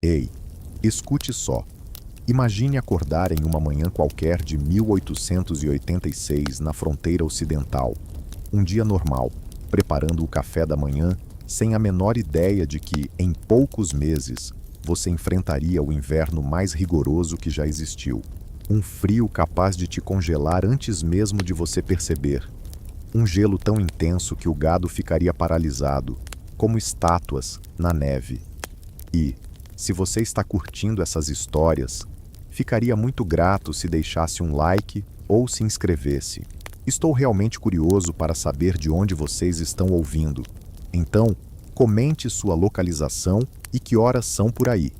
Ei, escute só. Imagine acordar em uma manhã qualquer de 1886 na fronteira ocidental. Um dia normal, preparando o café da manhã, sem a menor ideia de que, em poucos meses, você enfrentaria o inverno mais rigoroso que já existiu. Um frio capaz de te congelar antes mesmo de você perceber. Um gelo tão intenso que o gado ficaria paralisado, como estátuas, na neve. E, se você está curtindo essas histórias, ficaria muito grato se deixasse um like ou se inscrevesse. Estou realmente curioso para saber de onde vocês estão ouvindo. Então, comente sua localização e que horas são por aí.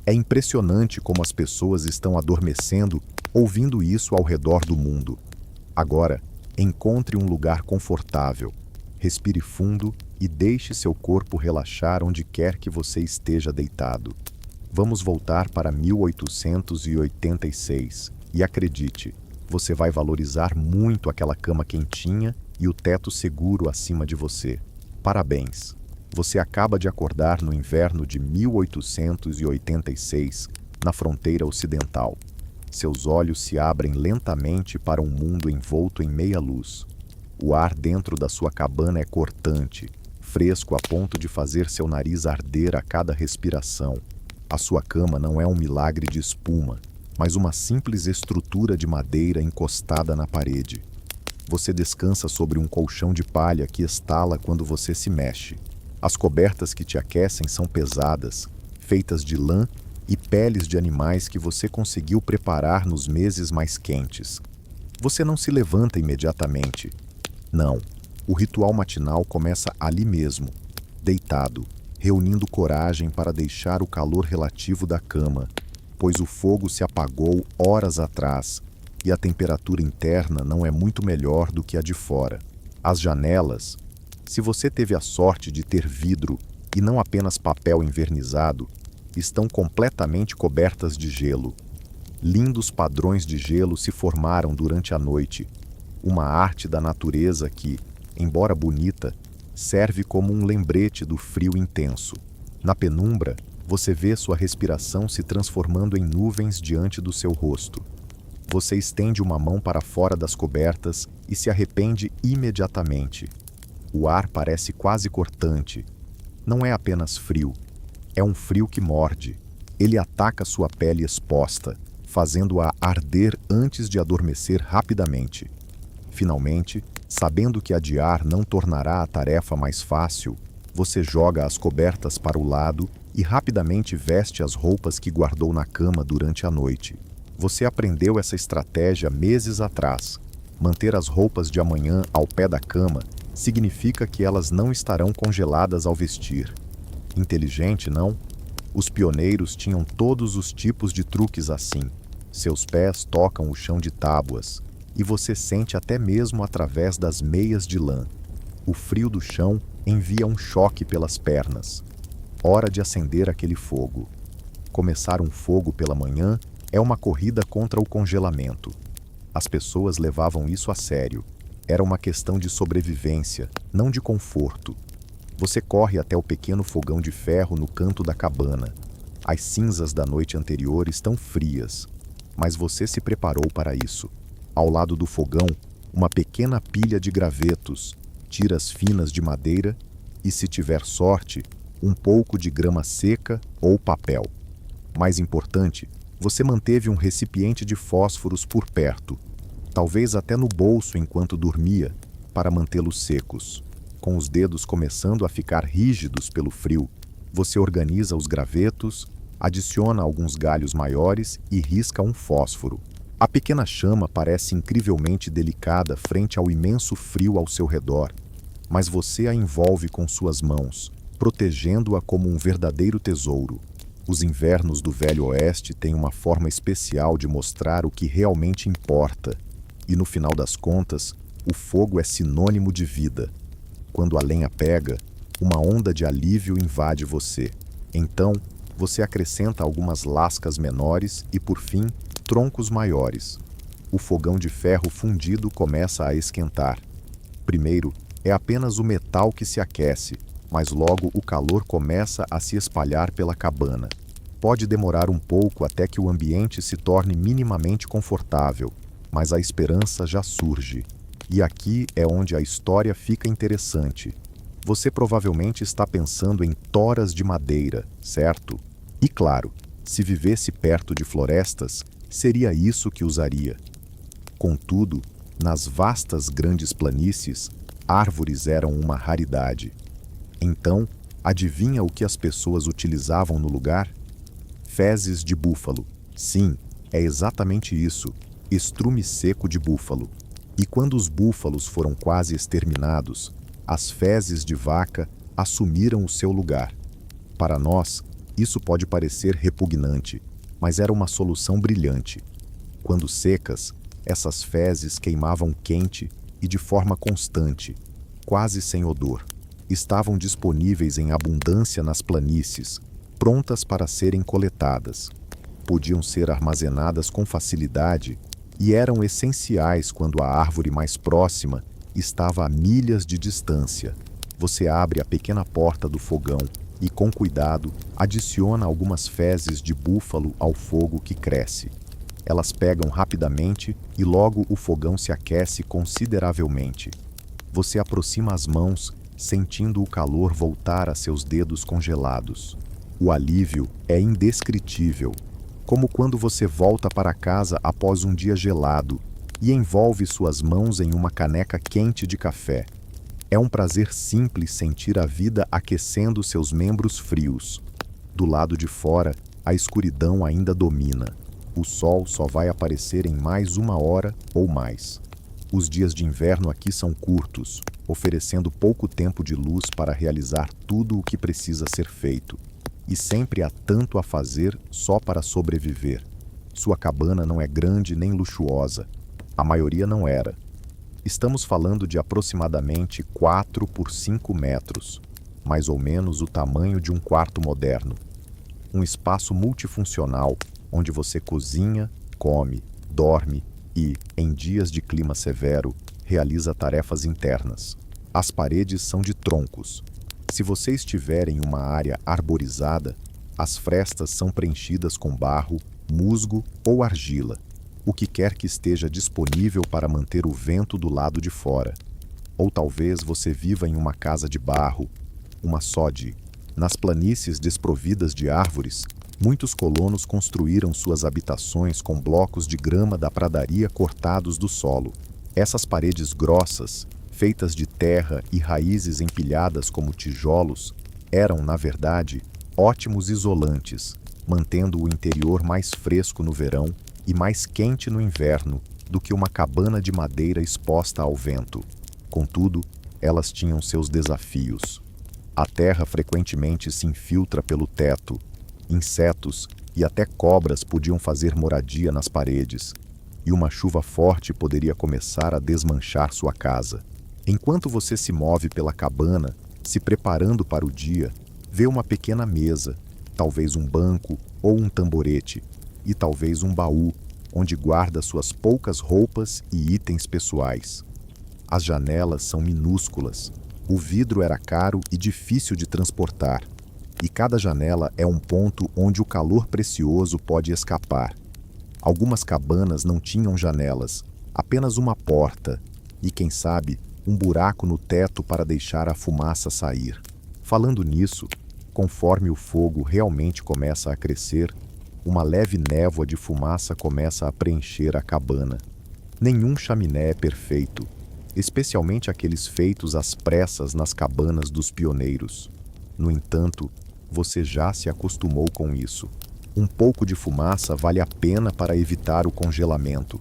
É impressionante como as pessoas estão adormecendo ouvindo isso ao redor do mundo. Agora, encontre um lugar confortável. Respire fundo e deixe seu corpo relaxar onde quer que você esteja deitado. Vamos voltar para 1886 e acredite, você vai valorizar muito aquela cama quentinha e o teto seguro acima de você. Parabéns! Você acaba de acordar no inverno de 1886, na fronteira ocidental. Seus olhos se abrem lentamente para um mundo envolto em meia luz. O ar dentro da sua cabana é cortante, fresco a ponto de fazer seu nariz arder a cada respiração. A sua cama não é um milagre de espuma, mas uma simples estrutura de madeira encostada na parede. Você descansa sobre um colchão de palha que estala quando você se mexe. As cobertas que te aquecem são pesadas, feitas de lã e peles de animais que você conseguiu preparar nos meses mais quentes. Você não se levanta imediatamente. Não, o ritual matinal começa ali mesmo, deitado, reunindo coragem para deixar o calor relativo da cama, pois o fogo se apagou horas atrás e a temperatura interna não é muito melhor do que a de fora. As janelas, se você teve a sorte de ter vidro e não apenas papel envernizado, estão completamente cobertas de gelo. Lindos padrões de gelo se formaram durante a noite, uma arte da natureza que, embora bonita, serve como um lembrete do frio intenso. Na penumbra, você vê sua respiração se transformando em nuvens diante do seu rosto. Você estende uma mão para fora das cobertas e se arrepende imediatamente. O ar parece quase cortante. Não é apenas frio, é um frio que morde. Ele ataca sua pele exposta, fazendo-a arder antes de adormecer rapidamente. Finalmente, sabendo que adiar não tornará a tarefa mais fácil, você joga as cobertas para o lado e rapidamente veste as roupas que guardou na cama durante a noite. Você aprendeu essa estratégia meses atrás. Manter as roupas de amanhã ao pé da cama significa que elas não estarão congeladas ao vestir. Inteligente, não? Os pioneiros tinham todos os tipos de truques assim. Seus pés tocam o chão de tábuas, e você sente até mesmo através das meias de lã. O frio do chão envia um choque pelas pernas. Hora de acender aquele fogo. Começar um fogo pela manhã é uma corrida contra o congelamento. As pessoas levavam isso a sério. Era uma questão de sobrevivência, não de conforto. Você corre até o pequeno fogão de ferro no canto da cabana. As cinzas da noite anterior estão frias, mas você se preparou para isso. Ao lado do fogão, uma pequena pilha de gravetos, tiras finas de madeira e, se tiver sorte, um pouco de grama seca ou papel. Mais importante, você manteve um recipiente de fósforos por perto, talvez até no bolso enquanto dormia, para mantê-los secos. Com os dedos começando a ficar rígidos pelo frio, você organiza os gravetos, adiciona alguns galhos maiores e risca um fósforo. A pequena chama parece incrivelmente delicada frente ao imenso frio ao seu redor, mas você a envolve com suas mãos, protegendo-a como um verdadeiro tesouro. Os invernos do Velho Oeste têm uma forma especial de mostrar o que realmente importa, e no final das contas, o fogo é sinônimo de vida. Quando a lenha pega, uma onda de alívio invade você. Então, você acrescenta algumas lascas menores e, por fim, troncos maiores. O fogão de ferro fundido começa a esquentar. Primeiro, é apenas o metal que se aquece, mas logo o calor começa a se espalhar pela cabana. Pode demorar um pouco até que o ambiente se torne minimamente confortável, mas a esperança já surge. E aqui é onde a história fica interessante. Você provavelmente está pensando em toras de madeira, certo? E claro, se vivesse perto de florestas, seria isso que usaria. Contudo, nas vastas grandes planícies, árvores eram uma raridade. Então, adivinha o que as pessoas utilizavam no lugar? Fezes de búfalo. Sim, é exatamente isso, estrume seco de búfalo. E quando os búfalos foram quase exterminados, as fezes de vaca assumiram o seu lugar. Para nós, isso pode parecer repugnante, mas era uma solução brilhante. Quando secas, essas fezes queimavam quente e de forma constante, quase sem odor. Estavam disponíveis em abundância nas planícies, prontas para serem coletadas. Podiam ser armazenadas com facilidade e eram essenciais quando a árvore mais próxima estava a milhas de distância. Você abre a pequena porta do fogão e, com cuidado, adiciona algumas fezes de búfalo ao fogo que cresce. Elas pegam rapidamente e logo o fogão se aquece consideravelmente. Você aproxima as mãos, sentindo o calor voltar a seus dedos congelados. O alívio é indescritível, como quando você volta para casa após um dia gelado e envolve suas mãos em uma caneca quente de café. É um prazer simples sentir a vida aquecendo seus membros frios. Do lado de fora, a escuridão ainda domina. O sol só vai aparecer em mais 1 hora ou mais. Os dias de inverno aqui são curtos, oferecendo pouco tempo de luz para realizar tudo o que precisa ser feito. E sempre há tanto a fazer só para sobreviver. Sua cabana não é grande nem luxuosa. A maioria não era. Estamos falando de aproximadamente 4 por 5 metros, mais ou menos o tamanho de um quarto moderno. Um espaço multifuncional, onde você cozinha, come, dorme e, em dias de clima severo, realiza tarefas internas. As paredes são de troncos. Se você estiver em uma área arborizada, as frestas são preenchidas com barro, musgo ou argila, o que quer que esteja disponível para manter o vento do lado de fora. Ou talvez você viva em uma casa de barro, uma sode. Nas planícies desprovidas de árvores, muitos colonos construíram suas habitações com blocos de grama da pradaria cortados do solo. Essas paredes grossas, feitas de terra e raízes empilhadas como tijolos, eram, na verdade, ótimos isolantes, mantendo o interior mais fresco no verão e mais quente no inverno do que uma cabana de madeira exposta ao vento. Contudo, elas tinham seus desafios. A terra frequentemente se infiltra pelo teto. Insetos e até cobras podiam fazer moradia nas paredes, e uma chuva forte poderia começar a desmanchar sua casa. Enquanto você se move pela cabana, se preparando para o dia, vê uma pequena mesa, talvez um banco ou um tamborete, e talvez um baú, onde guarda suas poucas roupas e itens pessoais. As janelas são minúsculas, o vidro era caro e difícil de transportar, e cada janela é um ponto onde o calor precioso pode escapar. Algumas cabanas não tinham janelas, apenas uma porta, e quem sabe, um buraco no teto para deixar a fumaça sair. Falando nisso, conforme o fogo realmente começa a crescer, uma leve névoa de fumaça começa a preencher a cabana. Nenhum chaminé é perfeito, especialmente aqueles feitos às pressas nas cabanas dos pioneiros. No entanto, você já se acostumou com isso. Um pouco de fumaça vale a pena para evitar o congelamento.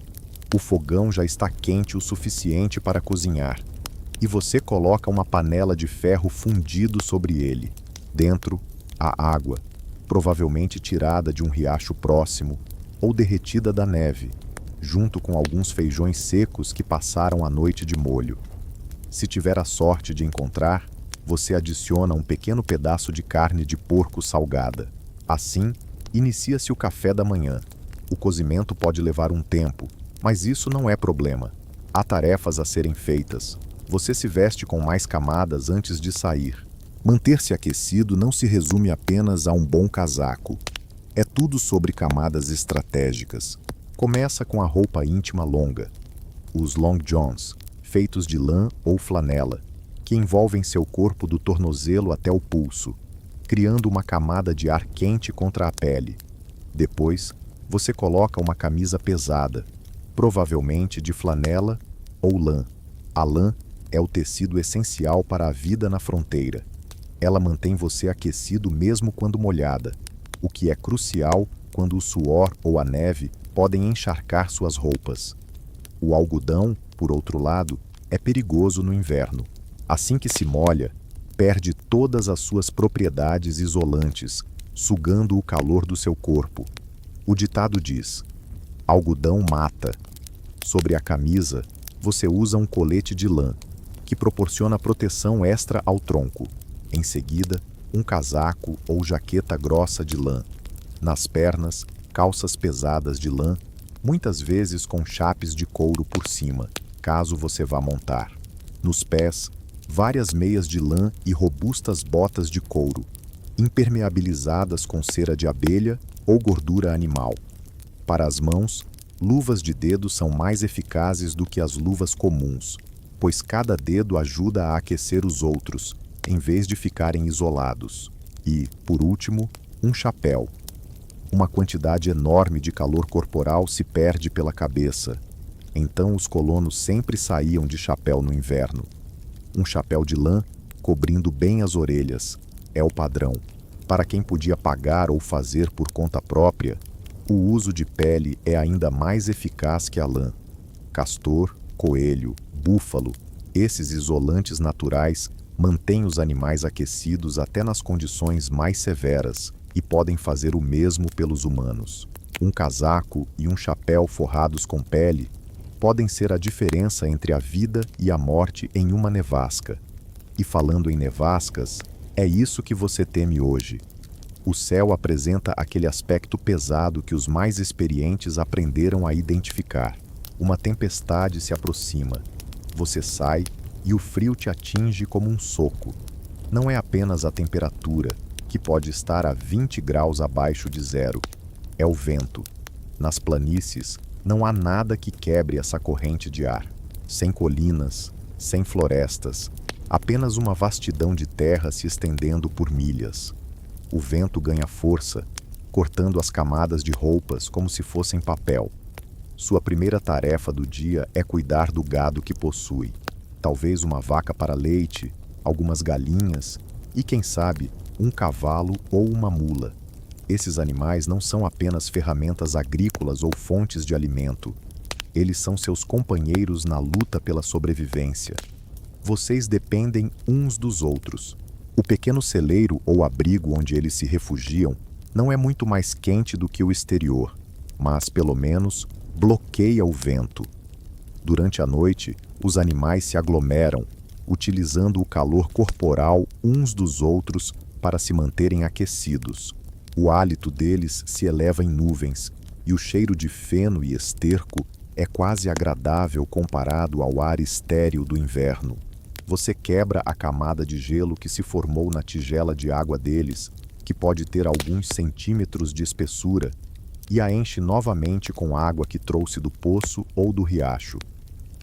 O fogão já está quente o suficiente para cozinhar, e você coloca uma panela de ferro fundido sobre ele. Dentro, há água, provavelmente tirada de um riacho próximo ou derretida da neve, junto com alguns feijões secos que passaram a noite de molho. Se tiver a sorte de encontrar, você adiciona um pequeno pedaço de carne de porco salgada. Assim, inicia-se o café da manhã. O cozimento pode levar um tempo, mas isso não é problema. Há tarefas a serem feitas. Você se veste com mais camadas antes de sair. Manter-se aquecido não se resume apenas a um bom casaco. É tudo sobre camadas estratégicas. Começa com a roupa íntima longa, os long johns, feitos de lã ou flanela, que envolvem seu corpo do tornozelo até o pulso, criando uma camada de ar quente contra a pele. Depois, você coloca uma camisa pesada, provavelmente de flanela ou lã. A lã é o tecido essencial para a vida na fronteira. Ela mantém você aquecido mesmo quando molhada, o que é crucial quando o suor ou a neve podem encharcar suas roupas. O algodão, por outro lado, é perigoso no inverno. Assim que se molha, perde todas as suas propriedades isolantes, sugando o calor do seu corpo. O ditado diz: algodão mata. Sobre a camisa, você usa um colete de lã, que proporciona proteção extra ao tronco. Em seguida, um casaco ou jaqueta grossa de lã. Nas pernas, calças pesadas de lã, muitas vezes com chapes de couro por cima, caso você vá montar. Nos pés, várias meias de lã e robustas botas de couro, impermeabilizadas com cera de abelha ou gordura animal. Para as mãos, luvas de dedo são mais eficazes do que as luvas comuns, pois cada dedo ajuda a aquecer os outros, em vez de ficarem isolados. E, por último, um chapéu. Uma quantidade enorme de calor corporal se perde pela cabeça. Então os colonos sempre saíam de chapéu no inverno. Um chapéu de lã, cobrindo bem as orelhas, é o padrão. Para quem podia pagar ou fazer por conta própria, o uso de pele é ainda mais eficaz que a lã. Castor, coelho, búfalo, esses isolantes naturais mantêm os animais aquecidos até nas condições mais severas e podem fazer o mesmo pelos humanos. Um casaco e um chapéu forrados com pele podem ser a diferença entre a vida e a morte em uma nevasca. E falando em nevascas, é isso que você teme hoje. O céu apresenta aquele aspecto pesado que os mais experientes aprenderam a identificar. Uma tempestade se aproxima. Você sai e o frio te atinge como um soco. Não é apenas a temperatura, que pode estar a 20 graus abaixo de zero. É o vento. Nas planícies, não há nada que quebre essa corrente de ar. Sem colinas, sem florestas, apenas uma vastidão de terra se estendendo por milhas. O vento ganha força, cortando as camadas de roupas como se fossem papel. Sua primeira tarefa do dia é cuidar do gado que possui. Talvez uma vaca para leite, algumas galinhas e, quem sabe, um cavalo ou uma mula. Esses animais não são apenas ferramentas agrícolas ou fontes de alimento. Eles são seus companheiros na luta pela sobrevivência. Vocês dependem uns dos outros. O pequeno celeiro ou abrigo onde eles se refugiam não é muito mais quente do que o exterior, mas, pelo menos, bloqueia o vento. Durante a noite, os animais se aglomeram, utilizando o calor corporal uns dos outros para se manterem aquecidos. O hálito deles se eleva em nuvens, e o cheiro de feno e esterco é quase agradável comparado ao ar estéril do inverno. Você quebra a camada de gelo que se formou na tigela de água deles, que pode ter alguns centímetros de espessura, e a enche novamente com água que trouxe do poço ou do riacho.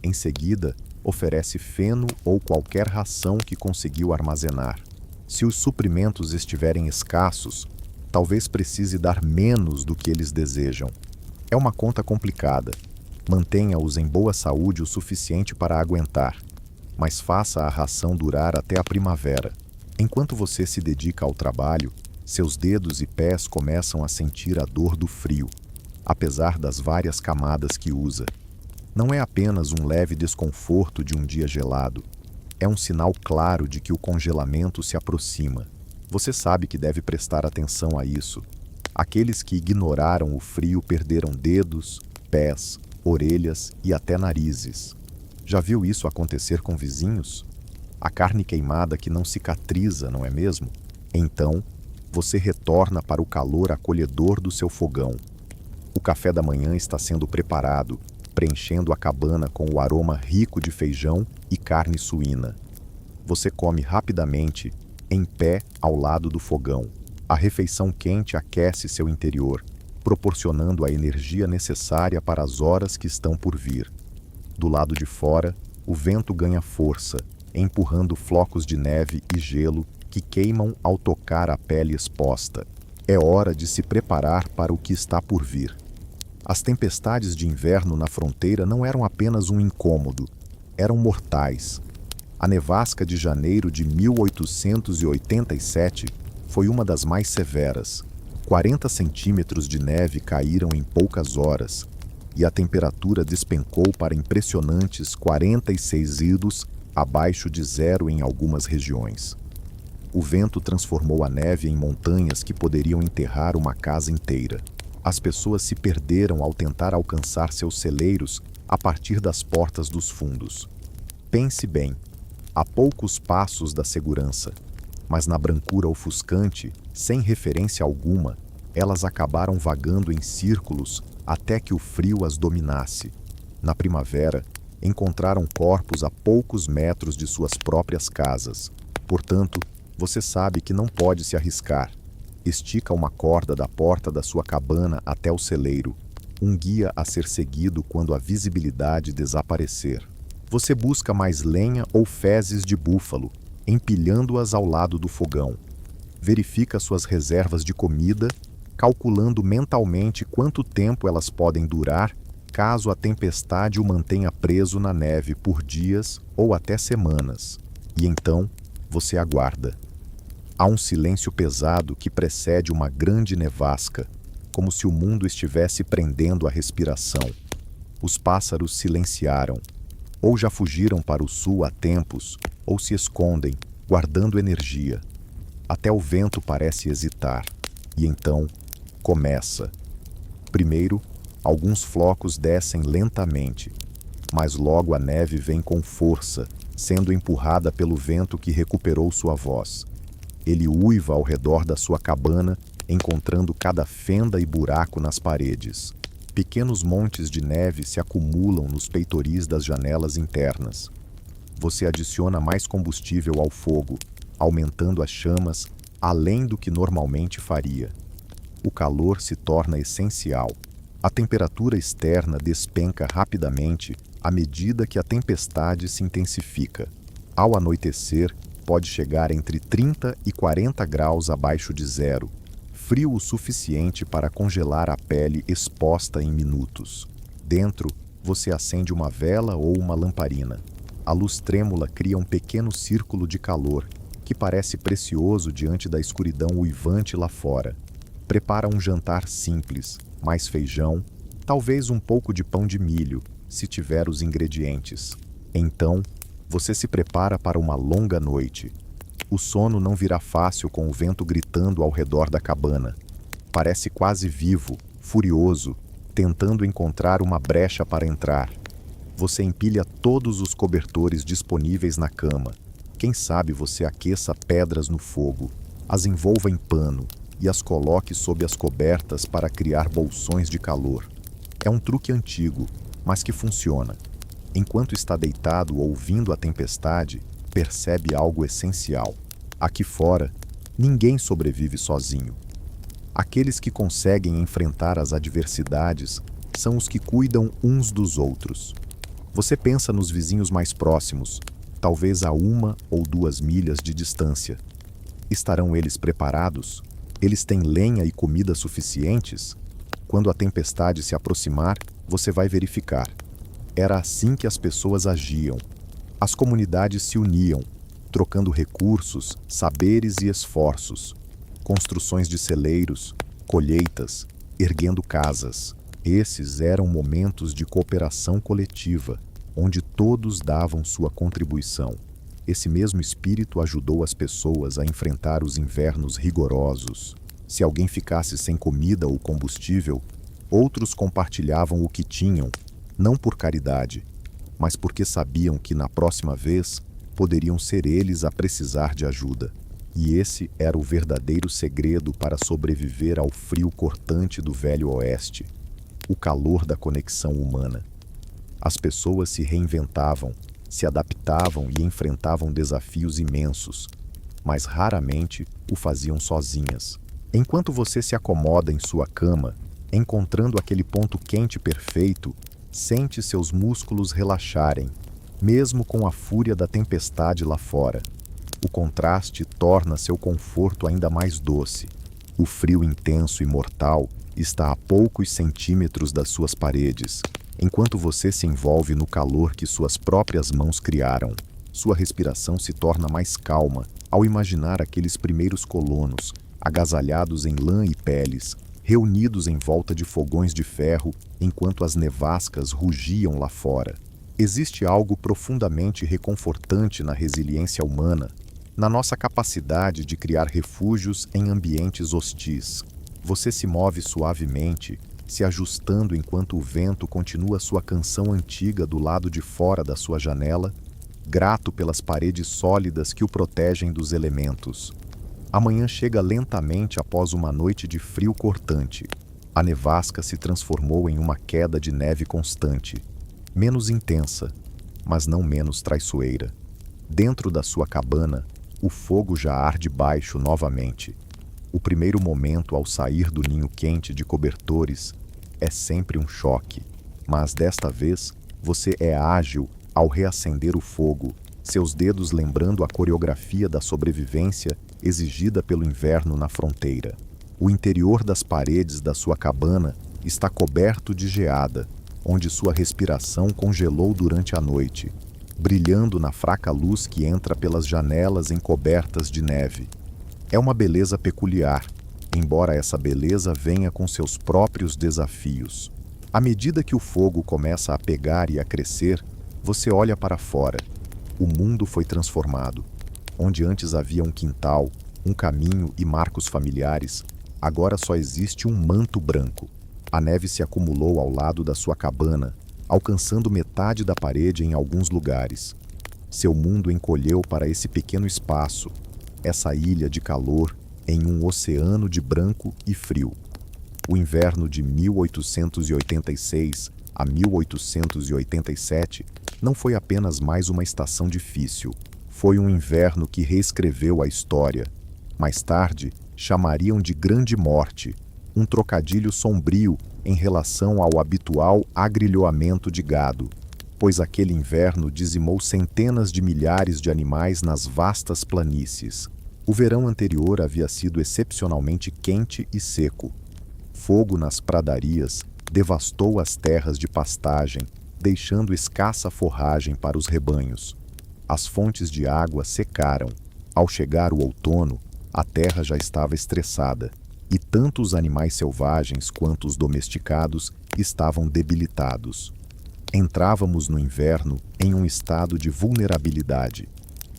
Em seguida, oferece feno ou qualquer ração que conseguiu armazenar. Se os suprimentos estiverem escassos, talvez precise dar menos do que eles desejam. É uma conta complicada. Mantenha-os em boa saúde o suficiente para aguentar, mas faça a ração durar até a primavera. Enquanto você se dedica ao trabalho, seus dedos e pés começam a sentir a dor do frio, apesar das várias camadas que usa. Não é apenas um leve desconforto de um dia gelado. É um sinal claro de que o congelamento se aproxima. Você sabe que deve prestar atenção a isso. Aqueles que ignoraram o frio perderam dedos, pés, orelhas e até narizes. Já viu isso acontecer com vizinhos? A carne queimada que não cicatriza, não é mesmo? Então, você retorna para o calor acolhedor do seu fogão. O café da manhã está sendo preparado, preenchendo a cabana com o aroma rico de feijão e carne suína. Você come rapidamente, em pé ao lado do fogão. A refeição quente aquece seu interior, proporcionando a energia necessária para as horas que estão por vir. Do lado de fora, o vento ganha força, empurrando flocos de neve e gelo que queimam ao tocar a pele exposta. É hora de se preparar para o que está por vir. As tempestades de inverno na fronteira não eram apenas um incômodo, eram mortais. A nevasca de janeiro de 1887 foi uma das mais severas. 40 centímetros de neve caíram em poucas horas, e a temperatura despencou para impressionantes 46 graus abaixo de zero em algumas regiões. O vento transformou a neve em montanhas que poderiam enterrar uma casa inteira. As pessoas se perderam ao tentar alcançar seus celeiros a partir das portas dos fundos. Pense bem, a poucos passos da segurança, mas na brancura ofuscante, sem referência alguma, elas acabaram vagando em círculos até que o frio as dominasse. Na primavera, encontraram corpos a poucos metros de suas próprias casas. Portanto, você sabe que não pode se arriscar. Estica uma corda da porta da sua cabana até o celeiro, um guia a ser seguido quando a visibilidade desaparecer. Você busca mais lenha ou fezes de búfalo, empilhando-as ao lado do fogão. Verifica suas reservas de comida, calculando mentalmente quanto tempo elas podem durar caso a tempestade o mantenha preso na neve por dias ou até semanas. E então, você aguarda. Há um silêncio pesado que precede uma grande nevasca, como se o mundo estivesse prendendo a respiração. Os pássaros silenciaram, ou já fugiram para o sul há tempos, ou se escondem, guardando energia. Até o vento parece hesitar, e então começa. Primeiro, alguns flocos descem lentamente, mas logo a neve vem com força, sendo empurrada pelo vento que recuperou sua voz. Ele uiva ao redor da sua cabana, encontrando cada fenda e buraco nas paredes. Pequenos montes de neve se acumulam nos peitoris das janelas internas. Você adiciona mais combustível ao fogo, aumentando as chamas além do que normalmente faria. O calor se torna essencial. A temperatura externa despenca rapidamente à medida que a tempestade se intensifica. Ao anoitecer, pode chegar entre 30 e 40 graus abaixo de zero, frio o suficiente para congelar a pele exposta em minutos. Dentro, você acende uma vela ou uma lamparina. A luz trêmula cria um pequeno círculo de calor, que parece precioso diante da escuridão uivante lá fora. Prepara um jantar simples, mais feijão, talvez um pouco de pão de milho, se tiver os ingredientes. Então, você se prepara para uma longa noite. O sono não virá fácil com o vento gritando ao redor da cabana. Parece quase vivo, furioso, tentando encontrar uma brecha para entrar. Você empilha todos os cobertores disponíveis na cama. Quem sabe você aqueça pedras no fogo, as envolva em pano e as coloque sob as cobertas para criar bolsões de calor. É um truque antigo, mas que funciona. Enquanto está deitado ouvindo a tempestade, percebe algo essencial. Aqui fora, ninguém sobrevive sozinho. Aqueles que conseguem enfrentar as adversidades são os que cuidam uns dos outros. Você pensa nos vizinhos mais próximos, talvez a 1 ou 2 milhas de distância. Estarão eles preparados? Eles têm lenha e comida suficientes? Quando a tempestade se aproximar, você vai verificar. Era assim que as pessoas agiam. As comunidades se uniam, trocando recursos, saberes e esforços. Construções de celeiros, colheitas, erguendo casas. Esses eram momentos de cooperação coletiva, onde todos davam sua contribuição. Esse mesmo espírito ajudou as pessoas a enfrentar os invernos rigorosos. Se alguém ficasse sem comida ou combustível, outros compartilhavam o que tinham, não por caridade, mas porque sabiam que na próxima vez poderiam ser eles a precisar de ajuda. E esse era o verdadeiro segredo para sobreviver ao frio cortante do Velho Oeste, o calor da conexão humana. As pessoas se reinventavam, se adaptavam e enfrentavam desafios imensos, mas raramente o faziam sozinhas. Enquanto você se acomoda em sua cama, encontrando aquele ponto quente perfeito, sente seus músculos relaxarem, mesmo com a fúria da tempestade lá fora. O contraste torna seu conforto ainda mais doce. O frio intenso e mortal está a poucos centímetros das suas paredes, enquanto você se envolve no calor que suas próprias mãos criaram. Sua respiração se torna mais calma ao imaginar aqueles primeiros colonos, agasalhados em lã e peles, reunidos em volta de fogões de ferro enquanto as nevascas rugiam lá fora. Existe algo profundamente reconfortante na resiliência humana, na nossa capacidade de criar refúgios em ambientes hostis. Você se move suavemente, se ajustando enquanto o vento continua sua canção antiga do lado de fora da sua janela, grato pelas paredes sólidas que o protegem dos elementos. A manhã chega lentamente após uma noite de frio cortante. A nevasca se transformou em uma queda de neve constante, menos intensa, mas não menos traiçoeira. Dentro da sua cabana, o fogo já arde baixo novamente. O primeiro momento ao sair do ninho quente de cobertores é sempre um choque, mas desta vez você é ágil ao reacender o fogo, seus dedos lembrando a coreografia da sobrevivência exigida pelo inverno na fronteira. O interior das paredes da sua cabana está coberto de geada, onde sua respiração congelou durante a noite, brilhando na fraca luz que entra pelas janelas encobertas de neve. É uma beleza peculiar, embora essa beleza venha com seus próprios desafios. À medida que o fogo começa a pegar e a crescer, você olha para fora. O mundo foi transformado. Onde antes havia um quintal, um caminho e marcos familiares, agora só existe um manto branco. A neve se acumulou ao lado da sua cabana, alcançando metade da parede em alguns lugares. Seu mundo encolheu para esse pequeno espaço, essa ilha de calor em um oceano de branco e frio. O inverno de 1886 a 1887 não foi apenas mais uma estação difícil. Foi um inverno que reescreveu a história. Mais tarde, chamariam de Grande Morte, um trocadilho sombrio em relação ao habitual agrilhoamento de gado, pois aquele inverno dizimou centenas de milhares de animais nas vastas planícies. O verão anterior havia sido excepcionalmente quente e seco. Fogo nas pradarias devastou as terras de pastagem, deixando escassa forragem para os rebanhos. As fontes de água secaram. Ao chegar o outono, a terra já estava estressada, e tanto os animais selvagens quanto os domesticados estavam debilitados. Entrávamos no inverno em um estado de vulnerabilidade.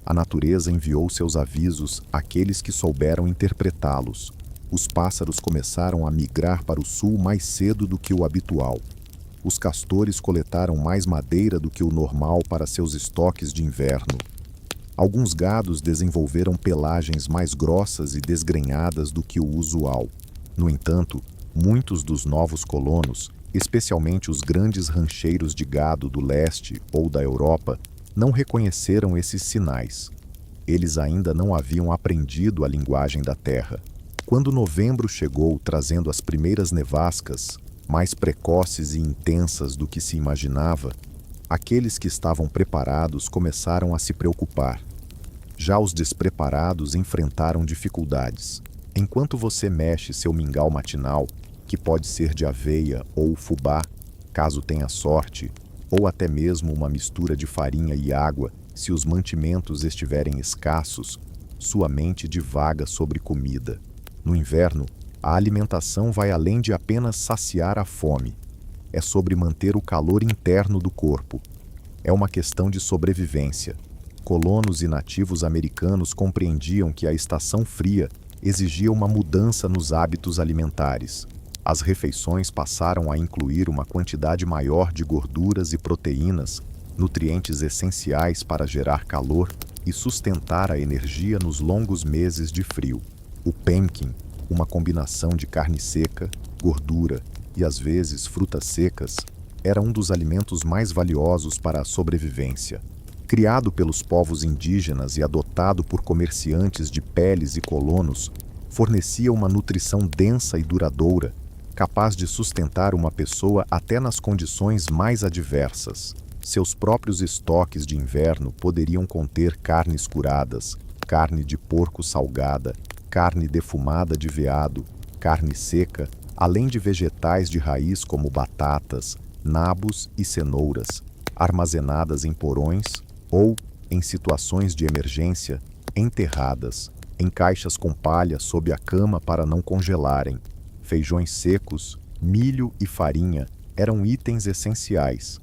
A natureza enviou seus avisos àqueles que souberam interpretá-los. Os pássaros começaram a migrar para o sul mais cedo do que o habitual. Os castores coletaram mais madeira do que o normal para seus estoques de inverno. Alguns gados desenvolveram pelagens mais grossas e desgrenhadas do que o usual. No entanto, muitos dos novos colonos, especialmente os grandes rancheiros de gado do leste ou da Europa, não reconheceram esses sinais. Eles ainda não haviam aprendido a linguagem da terra. Quando novembro chegou trazendo as primeiras nevascas, mais precoces e intensas do que se imaginava, aqueles que estavam preparados começaram a se preocupar. Já os despreparados enfrentaram dificuldades. Enquanto você mexe seu mingau matinal, que pode ser de aveia ou fubá, caso tenha sorte, ou até mesmo uma mistura de farinha e água, se os mantimentos estiverem escassos, sua mente divaga sobre comida. No inverno, a alimentação vai além de apenas saciar a fome. É sobre manter o calor interno do corpo. É uma questão de sobrevivência. Colonos e nativos americanos compreendiam que a estação fria exigia uma mudança nos hábitos alimentares. As refeições passaram a incluir uma quantidade maior de gorduras e proteínas, nutrientes essenciais para gerar calor e sustentar a energia nos longos meses de frio. O pumpkin, uma combinação de carne seca, gordura e às vezes frutas secas, era um dos alimentos mais valiosos para a sobrevivência. Criado pelos povos indígenas e adotado por comerciantes de peles e colonos, fornecia uma nutrição densa e duradoura, capaz de sustentar uma pessoa até nas condições mais adversas. Seus próprios estoques de inverno poderiam conter carnes curadas, carne de porco salgada, carne defumada de veado, carne seca, além de vegetais de raiz como batatas, nabos e cenouras, armazenadas em porões ou, em situações de emergência, enterradas, em caixas com palha sob a cama para não congelarem. Feijões secos, milho e farinha eram itens essenciais.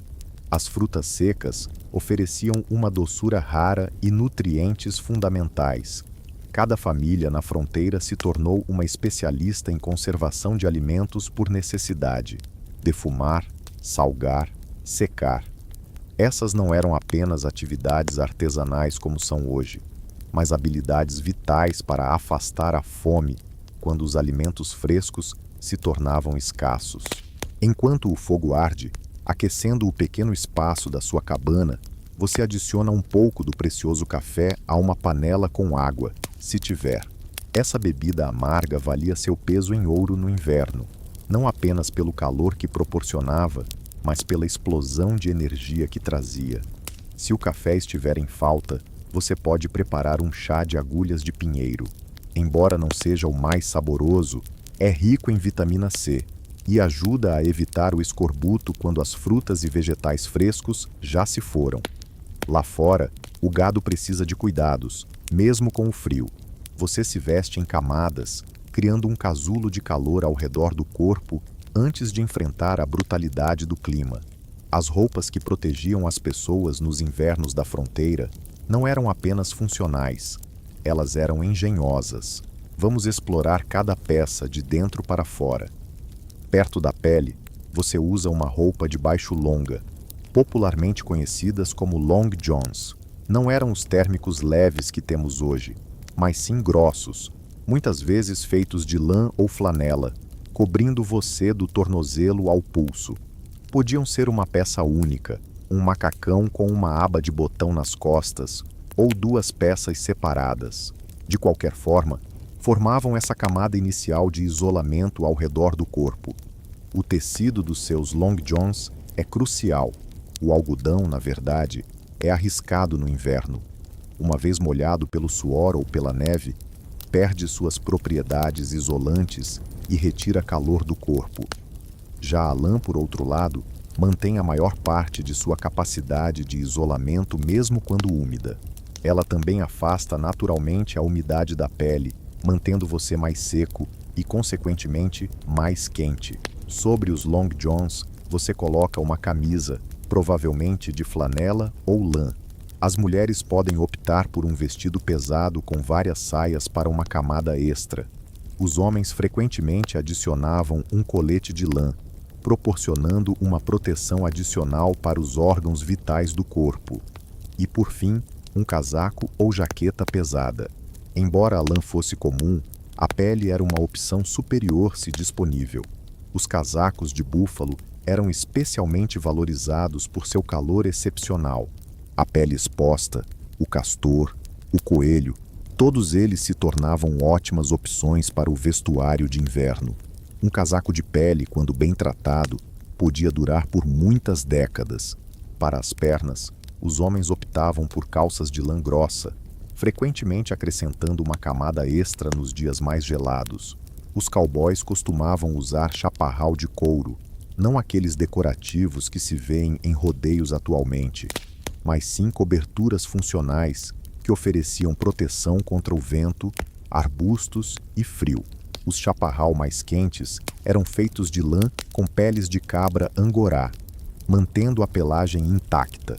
As frutas secas ofereciam uma doçura rara e nutrientes fundamentais. Cada família na fronteira se tornou uma especialista em conservação de alimentos por necessidade: defumar, salgar, secar. Essas não eram apenas atividades artesanais como são hoje, mas habilidades vitais para afastar a fome quando os alimentos frescos se tornavam escassos. Enquanto o fogo arde, aquecendo o pequeno espaço da sua cabana, você adiciona um pouco do precioso café a uma panela com água, se tiver. Essa bebida amarga valia seu peso em ouro no inverno, não apenas pelo calor que proporcionava, mas pela explosão de energia que trazia. Se o café estiver em falta, você pode preparar um chá de agulhas de pinheiro. Embora não seja o mais saboroso, é rico em vitamina C e ajuda a evitar o escorbuto quando as frutas e vegetais frescos já se foram. Lá fora, o gado precisa de cuidados, mesmo com o frio. Você se veste em camadas, criando um casulo de calor ao redor do corpo antes de enfrentar a brutalidade do clima. As roupas que protegiam as pessoas nos invernos da fronteira não eram apenas funcionais, elas eram engenhosas. Vamos explorar cada peça de dentro para fora. Perto da pele, você usa uma roupa de baixo longa, popularmente conhecidas como long johns. Não eram os térmicos leves que temos hoje, mas sim grossos, muitas vezes feitos de lã ou flanela, cobrindo você do tornozelo ao pulso. Podiam ser uma peça única, um macacão com uma aba de botão nas costas, ou duas peças separadas. De qualquer forma, formavam essa camada inicial de isolamento ao redor do corpo. O tecido dos seus long johns é crucial. O algodão, na verdade, é arriscado no inverno. Uma vez molhado pelo suor ou pela neve, perde suas propriedades isolantes e retira calor do corpo. Já a lã, por outro lado, mantém a maior parte de sua capacidade de isolamento mesmo quando úmida. Ela também afasta naturalmente a umidade da pele, mantendo você mais seco e, consequentemente, mais quente. Sobre os long johns, você coloca uma camisa, provavelmente de flanela ou lã. As mulheres podem optar por um vestido pesado com várias saias para uma camada extra. Os homens frequentemente adicionavam um colete de lã, proporcionando uma proteção adicional para os órgãos vitais do corpo. E, por fim, um casaco ou jaqueta pesada. Embora a lã fosse comum, a pele era uma opção superior se disponível. Os casacos de búfalo eram especialmente valorizados por seu calor excepcional. A pele exposta, o castor, o coelho, todos eles se tornavam ótimas opções para o vestuário de inverno. Um casaco de pele, quando bem tratado, podia durar por muitas décadas. Para as pernas, os homens optavam por calças de lã grossa, frequentemente acrescentando uma camada extra nos dias mais gelados. Os cowboys costumavam usar chaparral de couro, não aqueles decorativos que se vêem em rodeios atualmente, mas sim coberturas funcionais que ofereciam proteção contra o vento, arbustos e frio. Os chaparral mais quentes eram feitos de lã com peles de cabra angorá, mantendo a pelagem intacta.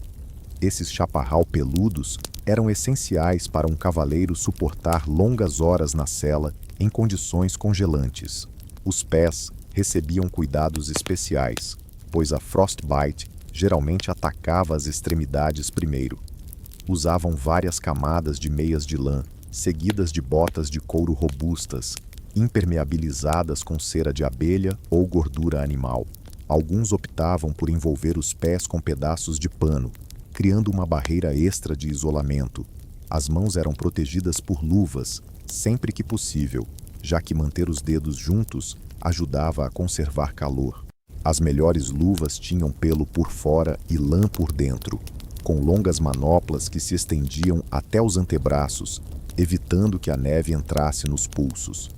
Esses chaparral peludos eram essenciais para um cavaleiro suportar longas horas na sela em condições congelantes. Os pés recebiam cuidados especiais, pois a frostbite geralmente atacava as extremidades primeiro. Usavam várias camadas de meias de lã, seguidas de botas de couro robustas, impermeabilizadas com cera de abelha ou gordura animal. Alguns optavam por envolver os pés com pedaços de pano, criando uma barreira extra de isolamento. As mãos eram protegidas por luvas, sempre que possível, já que manter os dedos juntos ajudava a conservar calor. As melhores luvas tinham pelo por fora e lã por dentro, com longas manoplas que se estendiam até os antebraços, evitando que a neve entrasse nos pulsos.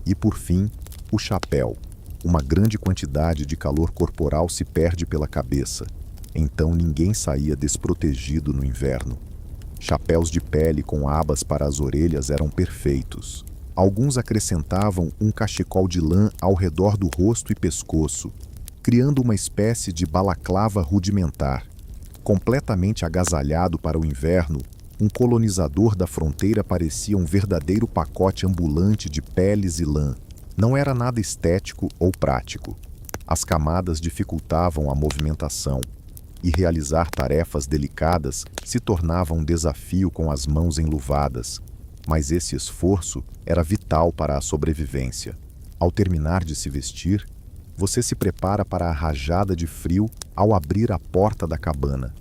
E por fim, o chapéu. Uma grande quantidade de calor corporal se perde pela cabeça, então ninguém saía desprotegido no inverno. Chapéus de pele com abas para as orelhas eram perfeitos. Alguns acrescentavam um cachecol de lã ao redor do rosto e pescoço, criando uma espécie de balaclava rudimentar. Completamente agasalhado para o inverno, um colonizador da fronteira parecia um verdadeiro pacote ambulante de peles e lã. Não era nada estético ou prático. As camadas dificultavam a movimentação, e realizar tarefas delicadas se tornava um desafio com as mãos enluvadas, mas esse esforço era vital para a sobrevivência. Ao terminar de se vestir, você se prepara para a rajada de frio ao abrir a porta da cabana.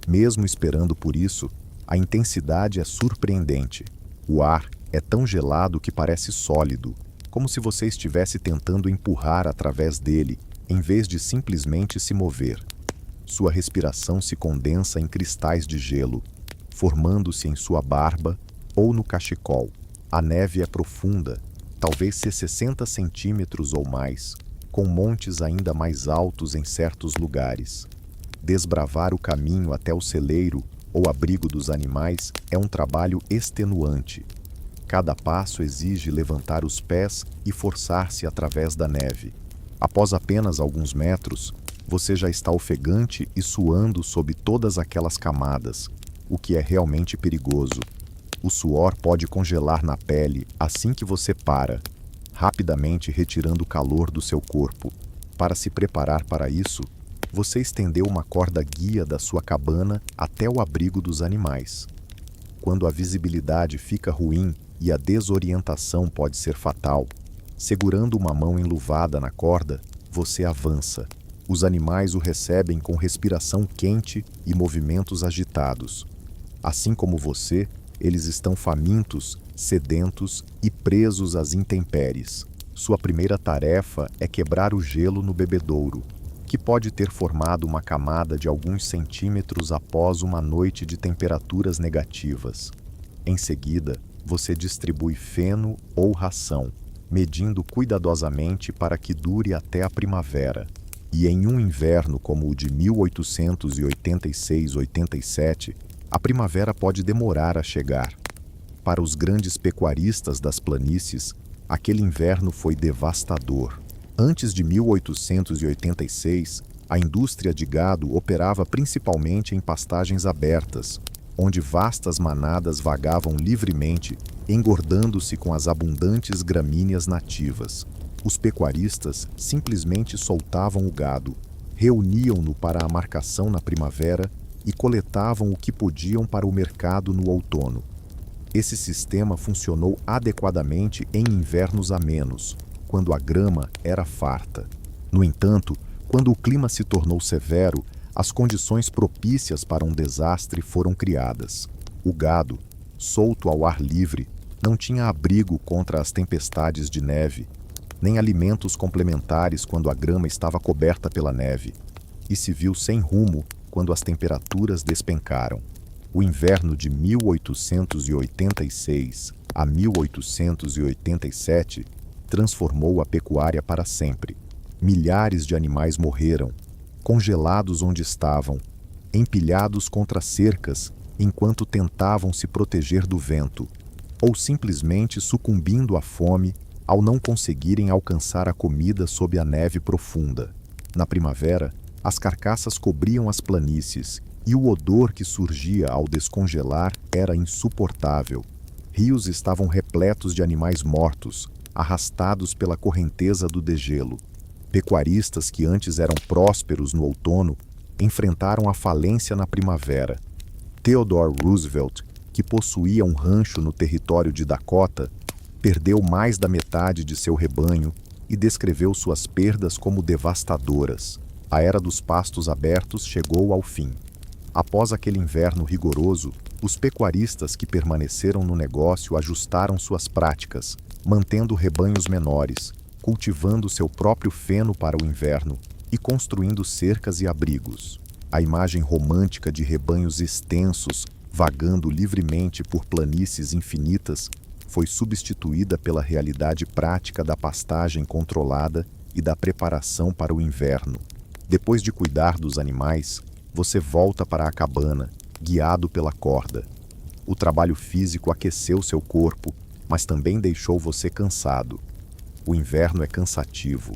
Mesmo esperando por isso, a intensidade é surpreendente. O ar é tão gelado que parece sólido, como se você estivesse tentando empurrar através dele, em vez de simplesmente se mover. Sua respiração se condensa em cristais de gelo, formando-se em sua barba ou no cachecol. A neve é profunda, talvez 60 centímetros ou mais, com montes ainda mais altos em certos lugares. Desbravar o caminho até o celeiro ou abrigo dos animais é um trabalho extenuante. Cada passo exige levantar os pés e forçar-se através da neve. Após apenas alguns metros, você já está ofegante e suando sob todas aquelas camadas, o que é realmente perigoso. O suor pode congelar na pele assim que você para, rapidamente retirando o calor do seu corpo. Para se preparar para isso, você estendeu uma corda guia da sua cabana até o abrigo dos animais. Quando a visibilidade fica ruim e a desorientação pode ser fatal, segurando uma mão enluvada na corda, você avança. Os animais o recebem com respiração quente e movimentos agitados. Assim como você, eles estão famintos, sedentos e presos às intempéries. Sua primeira tarefa é quebrar o gelo no bebedouro, que pode ter formado uma camada de alguns centímetros após uma noite de temperaturas negativas. Em seguida, você distribui feno ou ração, medindo cuidadosamente para que dure até a primavera. E em um inverno como o de 1886-87, a primavera pode demorar a chegar. Para os grandes pecuaristas das planícies, aquele inverno foi devastador. Antes de 1886, a indústria de gado operava principalmente em pastagens abertas, onde vastas manadas vagavam livremente, engordando-se com as abundantes gramíneas nativas. Os pecuaristas simplesmente soltavam o gado, reuniam-no para a marcação na primavera e coletavam o que podiam para o mercado no outono. Esse sistema funcionou adequadamente em invernos amenos, quando a grama era farta. No entanto, quando o clima se tornou severo, as condições propícias para um desastre foram criadas. O gado, solto ao ar livre, não tinha abrigo contra as tempestades de neve, nem alimentos complementares quando a grama estava coberta pela neve, e se viu sem rumo quando as temperaturas despencaram. O inverno de 1886 a 1887 transformou a pecuária para sempre. Milhares de animais morreram, congelados onde estavam, empilhados contra cercas enquanto tentavam se proteger do vento, ou simplesmente sucumbindo à fome ao não conseguirem alcançar a comida sob a neve profunda. Na primavera, as carcaças cobriam as planícies e o odor que surgia ao descongelar era insuportável. Rios estavam repletos de animais mortos, arrastados pela correnteza do degelo. Pecuaristas que antes eram prósperos no outono enfrentaram a falência na primavera. Theodore Roosevelt, que possuía um rancho no território de Dakota, perdeu mais da metade de seu rebanho e descreveu suas perdas como devastadoras. A era dos pastos abertos chegou ao fim. Após aquele inverno rigoroso, os pecuaristas que permaneceram no negócio ajustaram suas práticas, mantendo rebanhos menores, cultivando seu próprio feno para o inverno e construindo cercas e abrigos. A imagem romântica de rebanhos extensos, vagando livremente por planícies infinitas, foi substituída pela realidade prática da pastagem controlada e da preparação para o inverno. Depois de cuidar dos animais, você volta para a cabana, guiado pela corda. O trabalho físico aqueceu seu corpo, mas também deixou você cansado. O inverno é cansativo.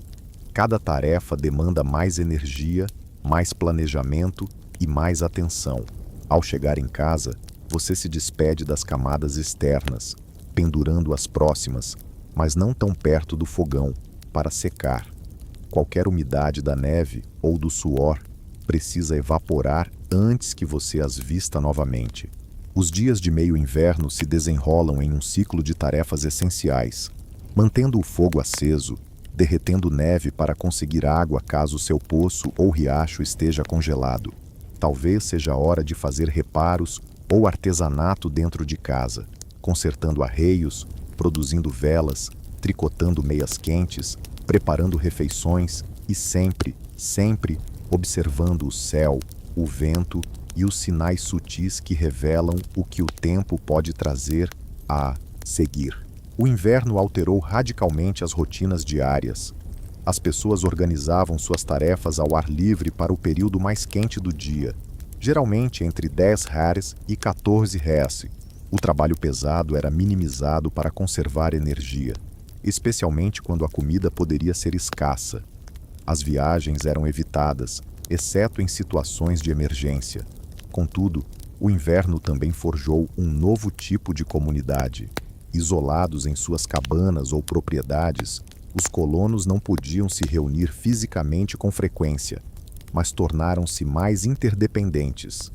Cada tarefa demanda mais energia, mais planejamento e mais atenção. Ao chegar em casa, você se despede das camadas externas, pendurando as próximas, mas não tão perto do fogão, para secar. Qualquer umidade da neve ou do suor precisa evaporar antes que você as vista novamente. Os dias de meio inverno se desenrolam em um ciclo de tarefas essenciais, mantendo o fogo aceso, derretendo neve para conseguir água caso seu poço ou riacho esteja congelado. Talvez seja a hora de fazer reparos ou artesanato dentro de casa, consertando arreios, produzindo velas, tricotando meias quentes, preparando refeições e sempre, sempre observando o céu, o vento e os sinais sutis que revelam o que o tempo pode trazer a seguir. O inverno alterou radicalmente as rotinas diárias. As pessoas organizavam suas tarefas ao ar livre para o período mais quente do dia, geralmente entre 10 Hz e 14 Hz. O trabalho pesado era minimizado para conservar energia, especialmente quando a comida poderia ser escassa. As viagens eram evitadas, exceto em situações de emergência. Contudo, o inverno também forjou um novo tipo de comunidade. Isolados em suas cabanas ou propriedades, os colonos não podiam se reunir fisicamente com frequência, mas tornaram-se mais interdependentes.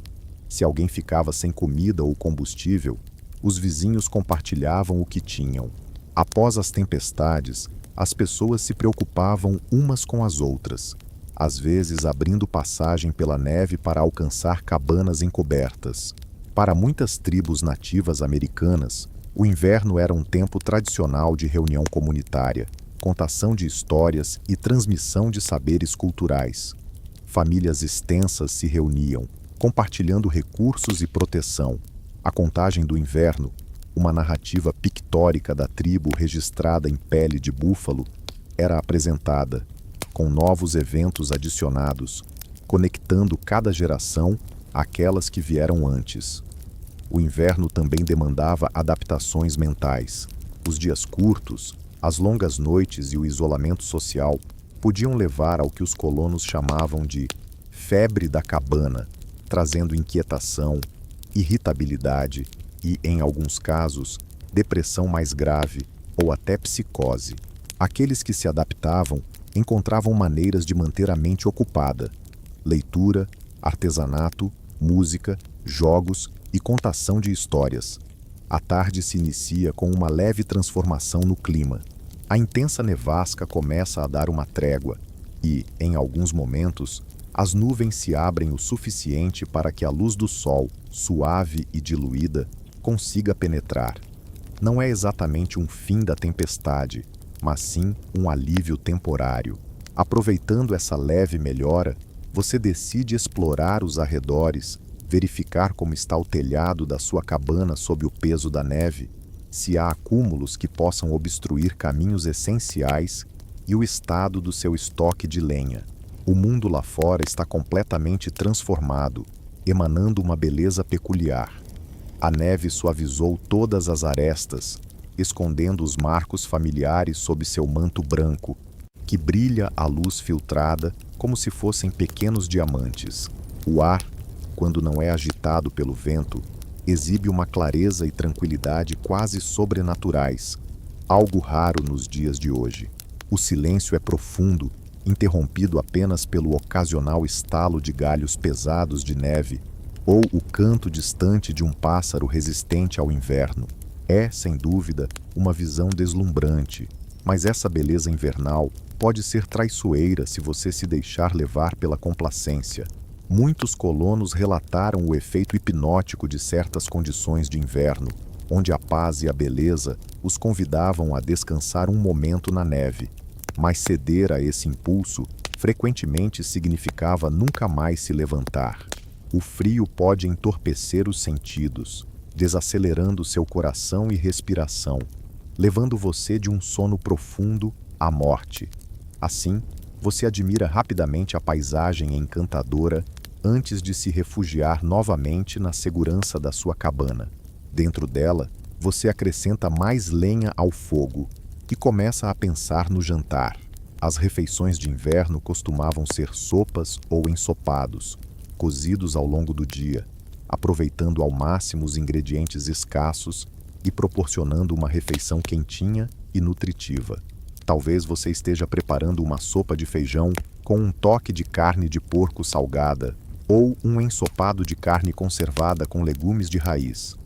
Se alguém ficava sem comida ou combustível, os vizinhos compartilhavam o que tinham. Após as tempestades, as pessoas se preocupavam umas com as outras, às vezes abrindo passagem pela neve para alcançar cabanas encobertas. Para muitas tribos nativas americanas, o inverno era um tempo tradicional de reunião comunitária, contação de histórias e transmissão de saberes culturais. Famílias extensas se reuniam, compartilhando recursos e proteção. A contagem do inverno, uma narrativa pictórica da tribo registrada em pele de búfalo, era apresentada, com novos eventos adicionados, conectando cada geração àquelas que vieram antes. O inverno também demandava adaptações mentais. Os dias curtos, as longas noites e o isolamento social podiam levar ao que os colonos chamavam de febre da cabana, trazendo inquietação, irritabilidade e, em alguns casos, depressão mais grave ou até psicose. Aqueles que se adaptavam encontravam maneiras de manter a mente ocupada: leitura, artesanato, música, jogos e contação de histórias. A tarde se inicia com uma leve transformação no clima. A intensa nevasca começa a dar uma trégua e, em alguns momentos, as nuvens se abrem o suficiente para que a luz do sol, suave e diluída, consiga penetrar. Não é exatamente um fim da tempestade, mas sim um alívio temporário. Aproveitando essa leve melhora, você decide explorar os arredores, verificar como está o telhado da sua cabana sob o peso da neve, se há acúmulos que possam obstruir caminhos essenciais e o estado do seu estoque de lenha. O mundo lá fora está completamente transformado, emanando uma beleza peculiar. A neve suavizou todas as arestas, escondendo os marcos familiares sob seu manto branco, que brilha à luz filtrada como se fossem pequenos diamantes. O ar, quando não é agitado pelo vento, exibe uma clareza e tranquilidade quase sobrenaturais, algo raro nos dias de hoje. O silêncio é profundo, interrompido apenas pelo ocasional estalo de galhos pesados de neve ou o canto distante de um pássaro resistente ao inverno. É, sem dúvida, uma visão deslumbrante, mas essa beleza invernal pode ser traiçoeira se você se deixar levar pela complacência. Muitos colonos relataram o efeito hipnótico de certas condições de inverno, onde a paz e a beleza os convidavam a descansar um momento na neve. Mas ceder a esse impulso frequentemente significava nunca mais se levantar. O frio pode entorpecer os sentidos, desacelerando seu coração e respiração, levando você de um sono profundo à morte. Assim, você admira rapidamente a paisagem encantadora antes de se refugiar novamente na segurança da sua cabana. Dentro dela, você acrescenta mais lenha ao fogo e começa a pensar no jantar. As refeições de inverno costumavam ser sopas ou ensopados, cozidos ao longo do dia, aproveitando ao máximo os ingredientes escassos e proporcionando uma refeição quentinha e nutritiva. Talvez você esteja preparando uma sopa de feijão com um toque de carne de porco salgada ou um ensopado de carne conservada com legumes de raiz.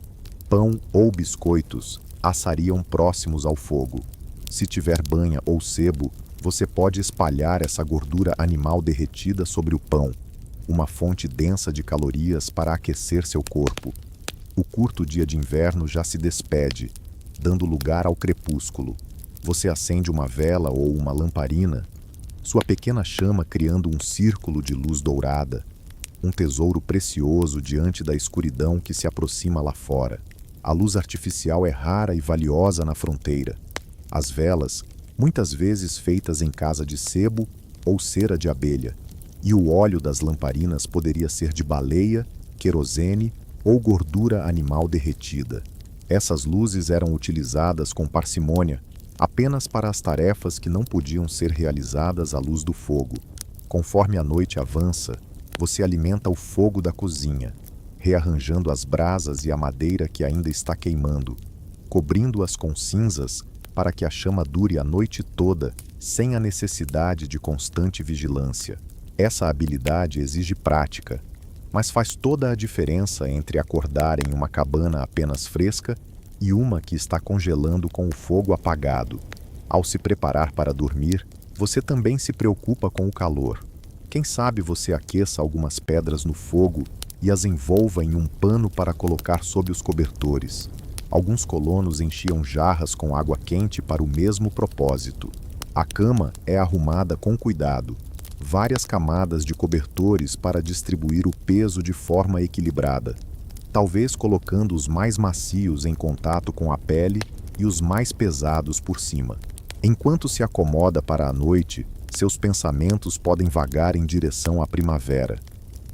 Pão ou biscoitos assariam próximos ao fogo. Se tiver banha ou sebo, você pode espalhar essa gordura animal derretida sobre o pão, uma fonte densa de calorias para aquecer seu corpo. O curto dia de inverno já se despede, dando lugar ao crepúsculo. Você acende uma vela ou uma lamparina, sua pequena chama criando um círculo de luz dourada, um tesouro precioso diante da escuridão que se aproxima lá fora. A luz artificial é rara e valiosa na fronteira. As velas, muitas vezes feitas em casa de sebo ou cera de abelha, e o óleo das lamparinas poderia ser de baleia, querosene ou gordura animal derretida. Essas luzes eram utilizadas com parcimônia apenas para as tarefas que não podiam ser realizadas à luz do fogo. Conforme a noite avança, você alimenta o fogo da cozinha, rearranjando as brasas e a madeira que ainda está queimando, cobrindo-as com cinzas para que a chama dure a noite toda, sem a necessidade de constante vigilância. Essa habilidade exige prática, mas faz toda a diferença entre acordar em uma cabana apenas fresca e uma que está congelando com o fogo apagado. Ao se preparar para dormir, você também se preocupa com o calor. Quem sabe você aqueça algumas pedras no fogo e as envolva em um pano para colocar sob os cobertores. Alguns colonos enchiam jarras com água quente para o mesmo propósito. A cama é arrumada com cuidado. Várias camadas de cobertores para distribuir o peso de forma equilibrada, talvez colocando os mais macios em contato com a pele e os mais pesados por cima. Enquanto se acomoda para a noite, seus pensamentos podem vagar em direção à primavera.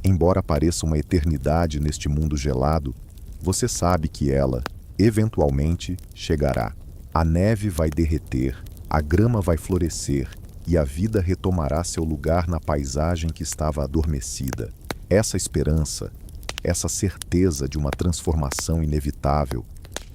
Embora pareça uma eternidade neste mundo gelado, você sabe que ela, eventualmente, chegará. A neve vai derreter, a grama vai florescer e a vida retomará seu lugar na paisagem que estava adormecida. Essa esperança, essa certeza de uma transformação inevitável,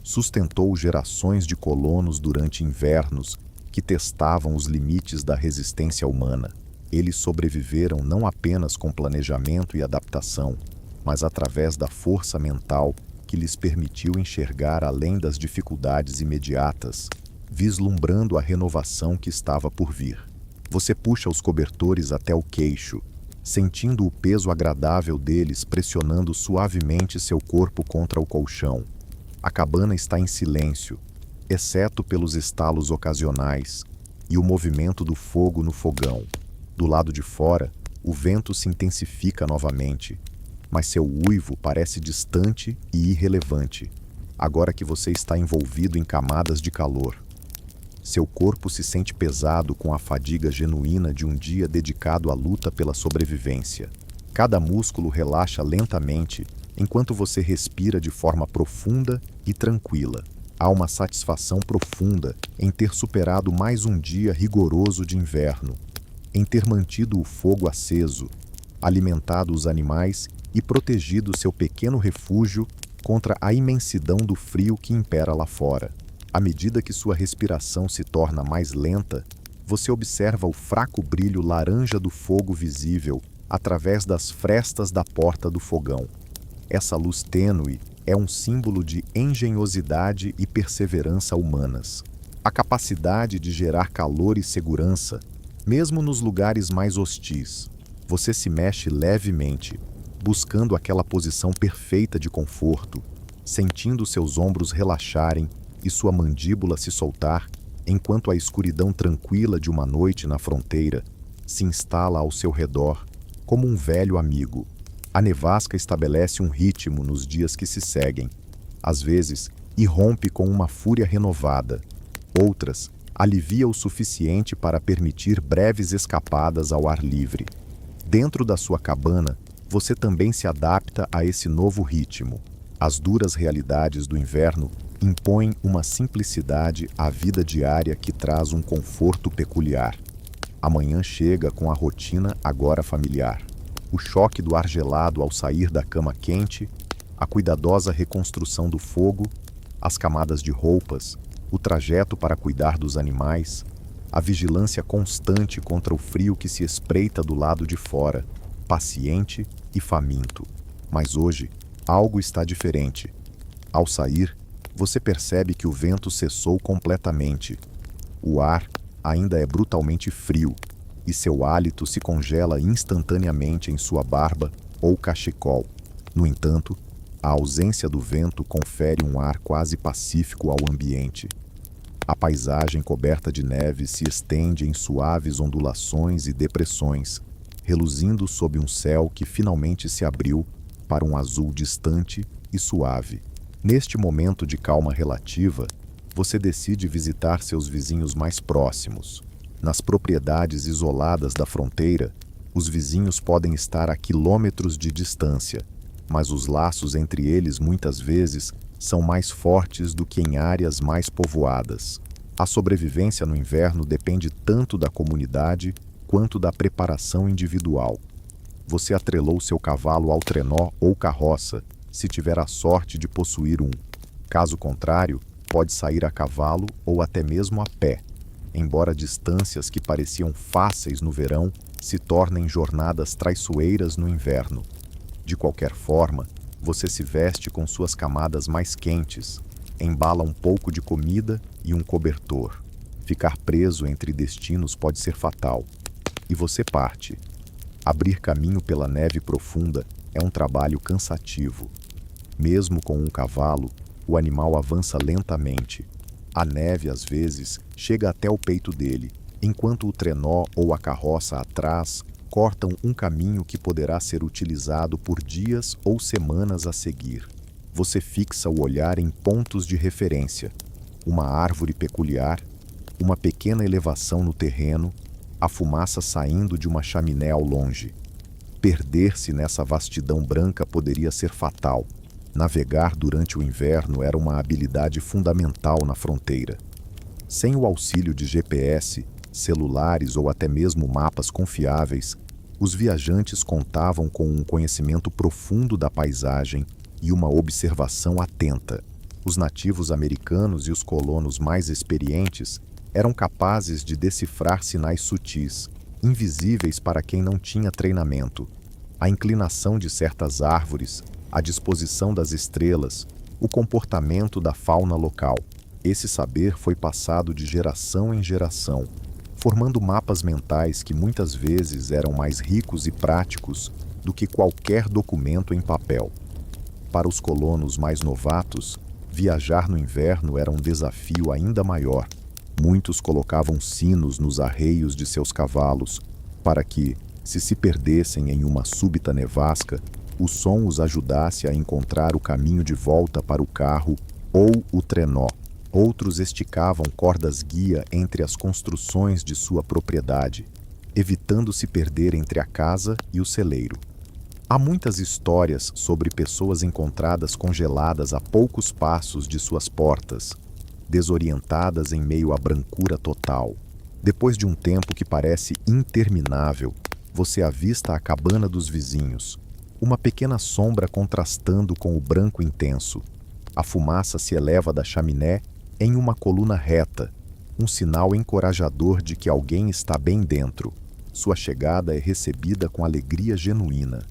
sustentou gerações de colonos durante invernos que testavam os limites da resistência humana. Eles sobreviveram não apenas com planejamento e adaptação, mas através da força mental que lhes permitiu enxergar além das dificuldades imediatas, vislumbrando a renovação que estava por vir. Você puxa os cobertores até o queixo, sentindo o peso agradável deles pressionando suavemente seu corpo contra o colchão. A cabana está em silêncio, exceto pelos estalos ocasionais e o movimento do fogo no fogão. Do lado de fora, o vento se intensifica novamente, mas seu uivo parece distante e irrelevante, agora que você está envolvido em camadas de calor. Seu corpo se sente pesado com a fadiga genuína de um dia dedicado à luta pela sobrevivência. Cada músculo relaxa lentamente enquanto você respira de forma profunda e tranquila. Há uma satisfação profunda em ter superado mais um dia rigoroso de inverno, em ter mantido o fogo aceso, alimentado os animais e protegido seu pequeno refúgio contra a imensidão do frio que impera lá fora. À medida que sua respiração se torna mais lenta, você observa o fraco brilho laranja do fogo visível através das frestas da porta do fogão. Essa luz tênue é um símbolo de engenhosidade e perseverança humanas. A capacidade de gerar calor e segurança, mesmo nos lugares mais hostis. Você se mexe levemente, buscando aquela posição perfeita de conforto, sentindo seus ombros relaxarem e sua mandíbula se soltar, enquanto a escuridão tranquila de uma noite na fronteira se instala ao seu redor como um velho amigo. A nevasca estabelece um ritmo nos dias que se seguem. Às vezes, irrompe com uma fúria renovada. Outras, alivia o suficiente para permitir breves escapadas ao ar livre. Dentro da sua cabana, você também se adapta a esse novo ritmo. As duras realidades do inverno impõem uma simplicidade à vida diária que traz um conforto peculiar. A manhã chega com a rotina agora familiar. O choque do ar gelado ao sair da cama quente, a cuidadosa reconstrução do fogo, as camadas de roupas, o trajeto para cuidar dos animais, a vigilância constante contra o frio que se espreita do lado de fora, paciente e faminto. Mas hoje, algo está diferente. Ao sair, você percebe que o vento cessou completamente. O ar ainda é brutalmente frio, e seu hálito se congela instantaneamente em sua barba ou cachecol. No entanto, a ausência do vento confere um ar quase pacífico ao ambiente. A paisagem coberta de neve se estende em suaves ondulações e depressões, reluzindo sob um céu que finalmente se abriu para um azul distante e suave. Neste momento de calma relativa, você decide visitar seus vizinhos mais próximos. Nas propriedades isoladas da fronteira, os vizinhos podem estar a quilômetros de distância, mas os laços entre eles muitas vezes são mais fortes do que em áreas mais povoadas. A sobrevivência no inverno depende tanto da comunidade quanto da preparação individual. Você atrelou seu cavalo ao trenó ou carroça, se tiver a sorte de possuir um. Caso contrário, pode sair a cavalo ou até mesmo a pé, embora distâncias que pareciam fáceis no verão se tornem jornadas traiçoeiras no inverno. De qualquer forma, você se veste com suas camadas mais quentes, embala um pouco de comida e um cobertor. Ficar preso entre destinos pode ser fatal. E você parte. Abrir caminho pela neve profunda é um trabalho cansativo. Mesmo com um cavalo, o animal avança lentamente. A neve, às vezes, chega até o peito dele, enquanto o trenó ou a carroça atrás cortam um caminho que poderá ser utilizado por dias ou semanas a seguir. Você fixa o olhar em pontos de referência: uma árvore peculiar, uma pequena elevação no terreno, a fumaça saindo de uma chaminé ao longe. Perder-se nessa vastidão branca poderia ser fatal. Navegar durante o inverno era uma habilidade fundamental na fronteira. Sem o auxílio de GPS, celulares ou até mesmo mapas confiáveis, os viajantes contavam com um conhecimento profundo da paisagem e uma observação atenta. Os nativos americanos e os colonos mais experientes eram capazes de decifrar sinais sutis, invisíveis para quem não tinha treinamento. A inclinação de certas árvores, a disposição das estrelas, o comportamento da fauna local. Esse saber foi passado de geração em geração, formando mapas mentais que muitas vezes eram mais ricos e práticos do que qualquer documento em papel. Para os colonos mais novatos, viajar no inverno era um desafio ainda maior. Muitos colocavam sinos nos arreios de seus cavalos, para que, se perdessem em uma súbita nevasca, o som os ajudasse a encontrar o caminho de volta para o carro ou o trenó. Outros esticavam cordas-guia entre as construções de sua propriedade, evitando se perder entre a casa e o celeiro. Há muitas histórias sobre pessoas encontradas congeladas a poucos passos de suas portas, desorientadas em meio à brancura total. Depois de um tempo que parece interminável, você avista a cabana dos vizinhos, uma pequena sombra contrastando com o branco intenso. A fumaça se eleva da chaminé em uma coluna reta, um sinal encorajador de que alguém está bem dentro. Sua chegada é recebida com alegria genuína.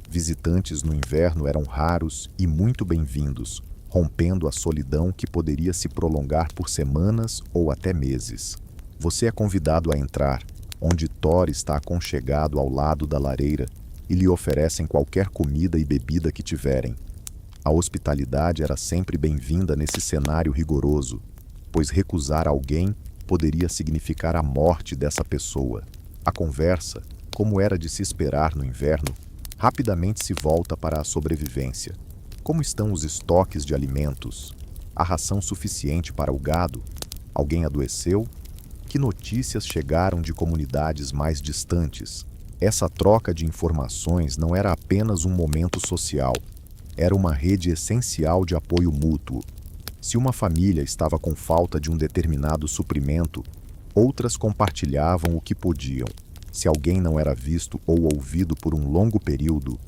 Visitantes no inverno eram raros e muito bem-vindos, rompendo a solidão que poderia se prolongar por semanas ou até meses. Você é convidado a entrar, onde Thor está aconchegado ao lado da lareira, e lhe oferecem qualquer comida e bebida que tiverem. A hospitalidade era sempre bem-vinda nesse cenário rigoroso, pois recusar alguém poderia significar a morte dessa pessoa. A conversa, como era de se esperar no inverno, rapidamente se volta para a sobrevivência. Como estão os estoques de alimentos? A ração suficiente para o gado? Alguém adoeceu? Que notícias chegaram de comunidades mais distantes? Essa troca de informações não era apenas um momento social, era uma rede essencial de apoio mútuo. Se uma família estava com falta de um determinado suprimento, outras compartilhavam o que podiam. Se alguém não era visto ou ouvido por um longo período,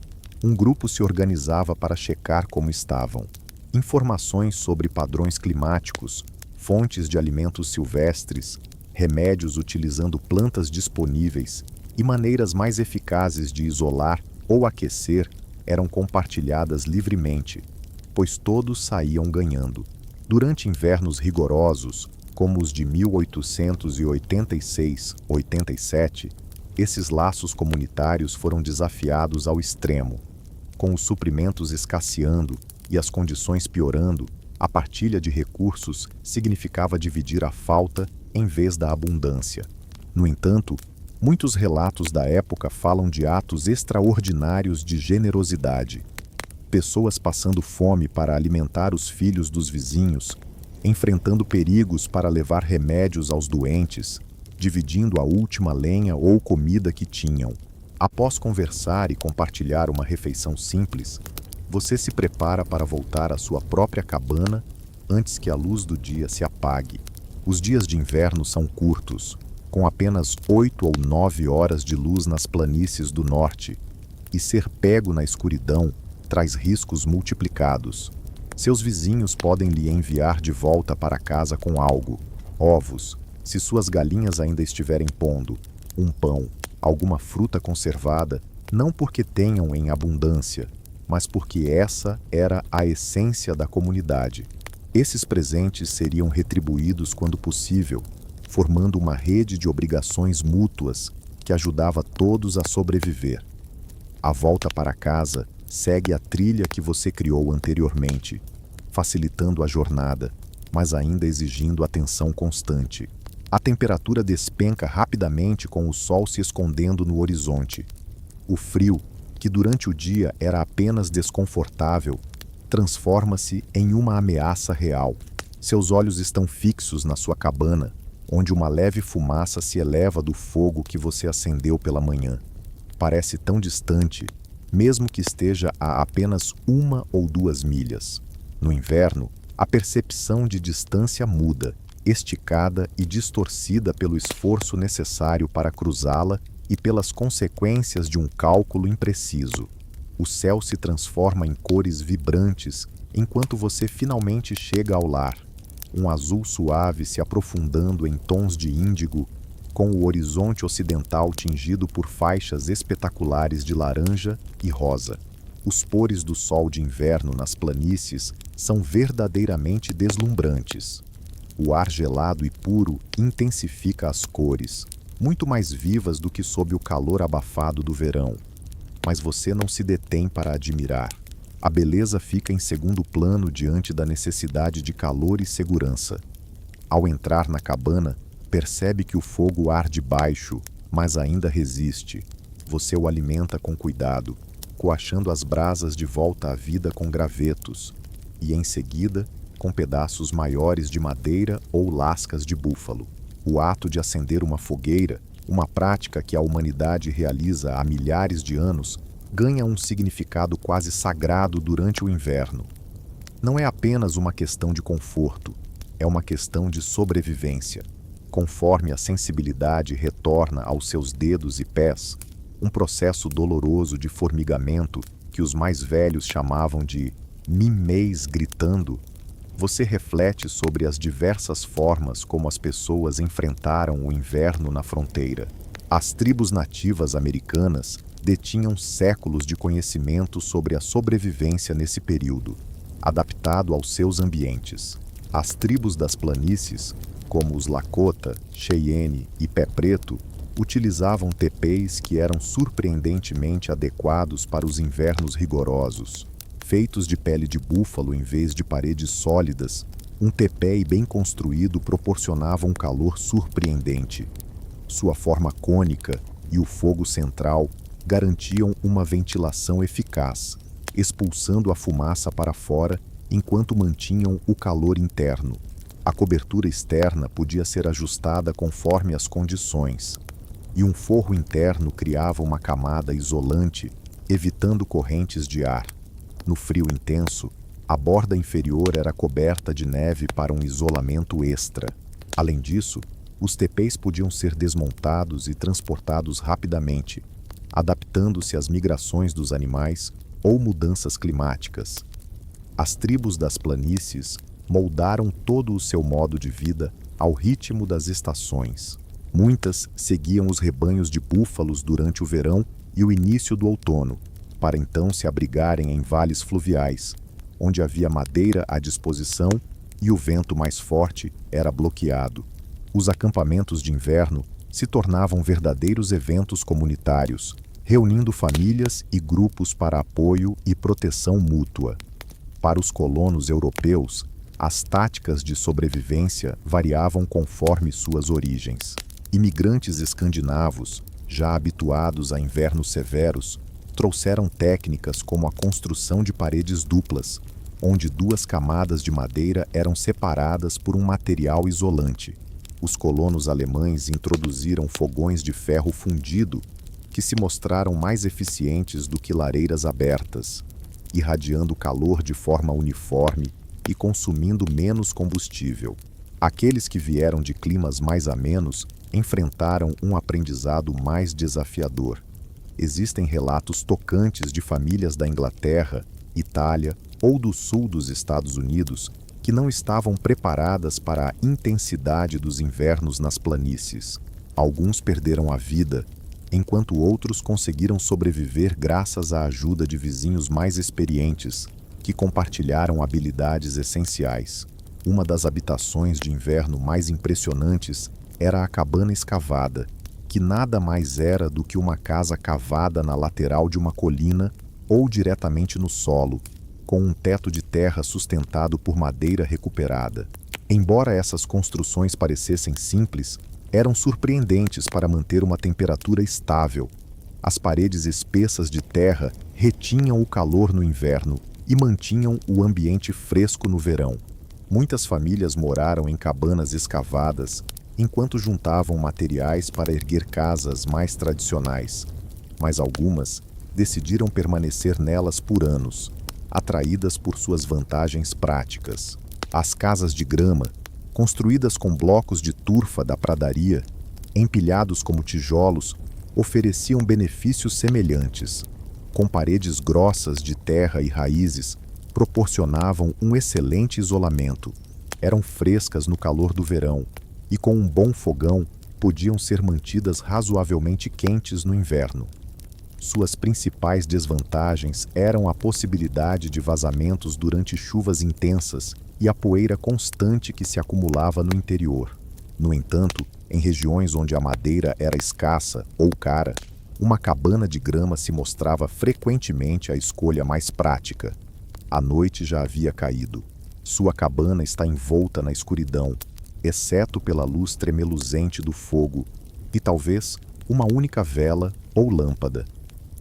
um grupo se organizava para checar como estavam. Informações sobre padrões climáticos, fontes de alimentos silvestres, remédios utilizando plantas disponíveis e maneiras mais eficazes de isolar ou aquecer eram compartilhadas livremente, pois todos saíam ganhando. Durante invernos rigorosos, como os de 1886-87, esses laços comunitários foram desafiados ao extremo. Com os suprimentos escasseando e as condições piorando, a partilha de recursos significava dividir a falta em vez da abundância. No entanto, muitos relatos da época falam de atos extraordinários de generosidade. Pessoas passando fome para alimentar os filhos dos vizinhos, enfrentando perigos para levar remédios aos doentes, dividindo a última lenha ou comida que tinham. Após conversar e compartilhar uma refeição simples, você se prepara para voltar à sua própria cabana antes que a luz do dia se apague. Os dias de inverno são curtos, com apenas 8 ou 9 horas de luz nas planícies do norte, e ser pego na escuridão traz riscos multiplicados. Seus vizinhos podem lhe enviar de volta para casa com algo: ovos, se suas galinhas ainda estiverem pondo, um pão, alguma fruta conservada, não porque tenham em abundância, mas porque essa era a essência da comunidade. Esses presentes seriam retribuídos quando possível, formando uma rede de obrigações mútuas que ajudava todos a sobreviver. A volta para casa segue a trilha que você criou anteriormente, facilitando a jornada, mas ainda exigindo atenção constante. A temperatura despenca rapidamente com o sol se escondendo no horizonte. O frio, que durante o dia era apenas desconfortável, transforma-se em uma ameaça real. Seus olhos estão fixos na sua cabana, onde uma leve fumaça se eleva do fogo que você acendeu pela manhã. Parece tão distante, mesmo que esteja a apenas 1 ou 2 milhas. No inverno, a percepção de distância muda, esticada e distorcida pelo esforço necessário para cruzá-la e pelas consequências de um cálculo impreciso. O céu se transforma em cores vibrantes enquanto você finalmente chega ao lar, um azul suave se aprofundando em tons de índigo, com o horizonte ocidental tingido por faixas espetaculares de laranja e rosa. Os pôres do sol de inverno nas planícies são verdadeiramente deslumbrantes. O ar gelado e puro intensifica as cores, muito mais vivas do que sob o calor abafado do verão. Mas você não se detém para admirar. A beleza fica em segundo plano diante da necessidade de calor e segurança. Ao entrar na cabana, percebe que o fogo arde baixo, mas ainda resiste. Você o alimenta com cuidado, coachando as brasas de volta à vida com gravetos, e em seguida, com pedaços maiores de madeira ou lascas de búfalo. O ato de acender uma fogueira, uma prática que a humanidade realiza há milhares de anos, ganha um significado quase sagrado durante o inverno. Não é apenas uma questão de conforto, é uma questão de sobrevivência. Conforme a sensibilidade retorna aos seus dedos e pés, um processo doloroso de formigamento que os mais velhos chamavam de mimês gritando, você reflete sobre as diversas formas como as pessoas enfrentaram o inverno na fronteira. As tribos nativas americanas detinham séculos de conhecimento sobre a sobrevivência nesse período, adaptado aos seus ambientes. As tribos das planícies, como os Lakota, Cheyenne e Pé Preto, utilizavam tepês que eram surpreendentemente adequados para os invernos rigorosos. Feitos de pele de búfalo em vez de paredes sólidas, um tepé bem construído proporcionava um calor surpreendente. Sua forma cônica e o fogo central garantiam uma ventilação eficaz, expulsando a fumaça para fora enquanto mantinham o calor interno. A cobertura externa podia ser ajustada conforme as condições, e um forro interno criava uma camada isolante, evitando correntes de ar. No frio intenso, a borda inferior era coberta de neve para um isolamento extra. Além disso, os tepês podiam ser desmontados e transportados rapidamente, adaptando-se às migrações dos animais ou mudanças climáticas. As tribos das planícies moldaram todo o seu modo de vida ao ritmo das estações. Muitas seguiam os rebanhos de búfalos durante o verão e o início do outono, para então se abrigarem em vales fluviais, onde havia madeira à disposição e o vento mais forte era bloqueado. Os acampamentos de inverno se tornavam verdadeiros eventos comunitários, reunindo famílias e grupos para apoio e proteção mútua. Para os colonos europeus, as táticas de sobrevivência variavam conforme suas origens. Imigrantes escandinavos, já habituados a invernos severos, trouxeram técnicas como a construção de paredes duplas, onde duas camadas de madeira eram separadas por um material isolante. Os colonos alemães introduziram fogões de ferro fundido, que se mostraram mais eficientes do que lareiras abertas, irradiando calor de forma uniforme e consumindo menos combustível. Aqueles que vieram de climas mais amenos enfrentaram um aprendizado mais desafiador. Existem relatos tocantes de famílias da Inglaterra, Itália ou do sul dos Estados Unidos que não estavam preparadas para a intensidade dos invernos nas planícies. Alguns perderam a vida, enquanto outros conseguiram sobreviver graças à ajuda de vizinhos mais experientes, que compartilharam habilidades essenciais. Uma das habitações de inverno mais impressionantes era a cabana escavada, que nada mais era do que uma casa cavada na lateral de uma colina ou diretamente no solo, com um teto de terra sustentado por madeira recuperada. Embora essas construções parecessem simples, eram surpreendentes para manter uma temperatura estável. As paredes espessas de terra retinham o calor no inverno e mantinham o ambiente fresco no verão. Muitas famílias moraram em cabanas escavadas, enquanto juntavam materiais para erguer casas mais tradicionais, mas algumas decidiram permanecer nelas por anos, atraídas por suas vantagens práticas. As casas de grama, construídas com blocos de turfa da pradaria, empilhados como tijolos, ofereciam benefícios semelhantes. Com paredes grossas de terra e raízes, proporcionavam um excelente isolamento. Eram frescas no calor do verão e, com um bom fogão, podiam ser mantidas razoavelmente quentes no inverno. Suas principais desvantagens eram a possibilidade de vazamentos durante chuvas intensas e a poeira constante que se acumulava no interior. No entanto, em regiões onde a madeira era escassa ou cara, uma cabana de grama se mostrava frequentemente a escolha mais prática. A noite já havia caído. Sua cabana está envolta na escuridão, exceto pela luz tremeluzente do fogo e talvez uma única vela ou lâmpada.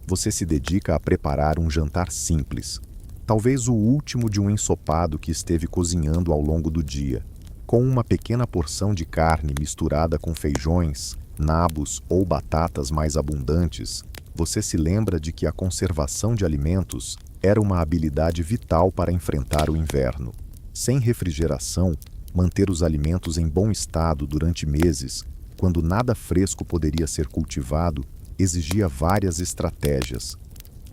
Você se dedica a preparar um jantar simples, talvez o último de um ensopado que esteve cozinhando ao longo do dia. Com uma pequena porção de carne misturada com feijões, nabos ou batatas mais abundantes, você se lembra de que a conservação de alimentos era uma habilidade vital para enfrentar o inverno. Sem refrigeração, manter os alimentos em bom estado durante meses, quando nada fresco poderia ser cultivado, exigia várias estratégias.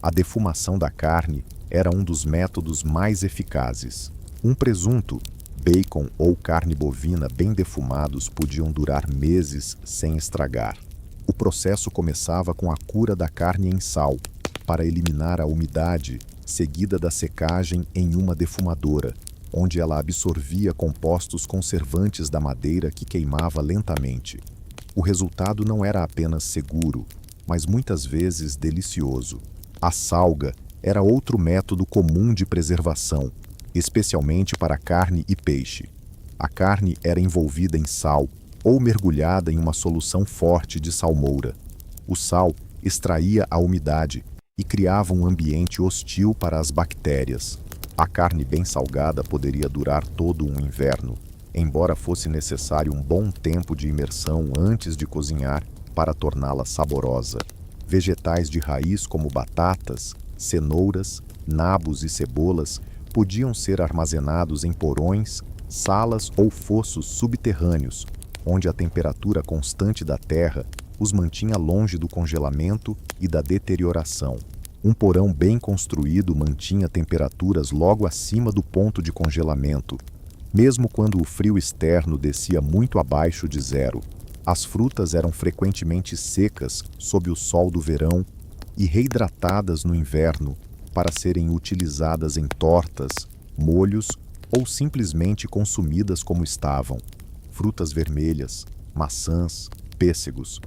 A defumação da carne era um dos métodos mais eficazes. Um presunto, bacon ou carne bovina bem defumados podiam durar meses sem estragar. O processo começava com a cura da carne em sal, para eliminar a umidade, seguida da secagem em uma defumadora, onde ela absorvia compostos conservantes da madeira que queimava lentamente. O resultado não era apenas seguro, mas muitas vezes delicioso. A salga era outro método comum de preservação, especialmente para carne e peixe. A carne era envolvida em sal ou mergulhada em uma solução forte de salmoura. O sal extraía a umidade e criava um ambiente hostil para as bactérias. A carne bem salgada poderia durar todo um inverno, embora fosse necessário um bom tempo de imersão antes de cozinhar para torná-la saborosa. Vegetais de raiz como batatas, cenouras, nabos e cebolas podiam ser armazenados em porões, salas ou fossos subterrâneos, onde a temperatura constante da terra os mantinha longe do congelamento e da deterioração. Um porão bem construído mantinha temperaturas logo acima do ponto de congelamento, mesmo quando o frio externo descia muito abaixo de zero. As frutas eram frequentemente secas sob o sol do verão e reidratadas no inverno para serem utilizadas em tortas, molhos ou simplesmente consumidas como estavam. Frutas vermelhas, maçãs, pêssegos,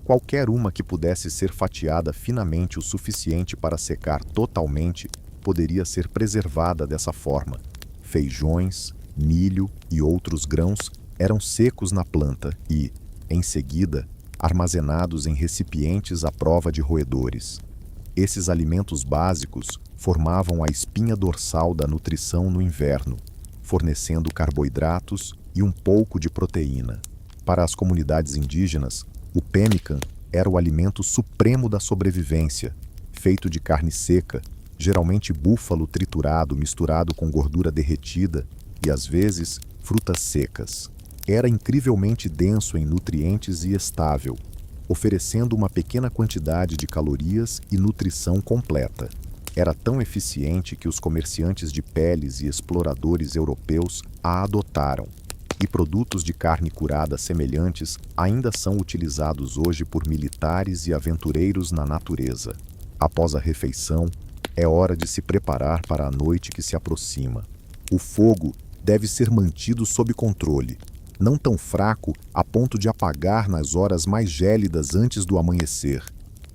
qualquer uma que pudesse ser fatiada finamente o suficiente para secar totalmente poderia ser preservada dessa forma. Feijões, milho e outros grãos eram secos na planta e, em seguida, armazenados em recipientes à prova de roedores. Esses alimentos básicos formavam a espinha dorsal da nutrição no inverno, fornecendo carboidratos e um pouco de proteína. Para as comunidades indígenas, o pemmican era o alimento supremo da sobrevivência, feito de carne seca, geralmente búfalo triturado misturado com gordura derretida e, às vezes, frutas secas. Era incrivelmente denso em nutrientes e estável, oferecendo uma pequena quantidade de calorias e nutrição completa. Era tão eficiente que os comerciantes de peles e exploradores europeus a adotaram, e produtos de carne curada semelhantes ainda são utilizados hoje por militares e aventureiros na natureza. Após a refeição, é hora de se preparar para a noite que se aproxima. O fogo deve ser mantido sob controle, não tão fraco a ponto de apagar nas horas mais gélidas antes do amanhecer,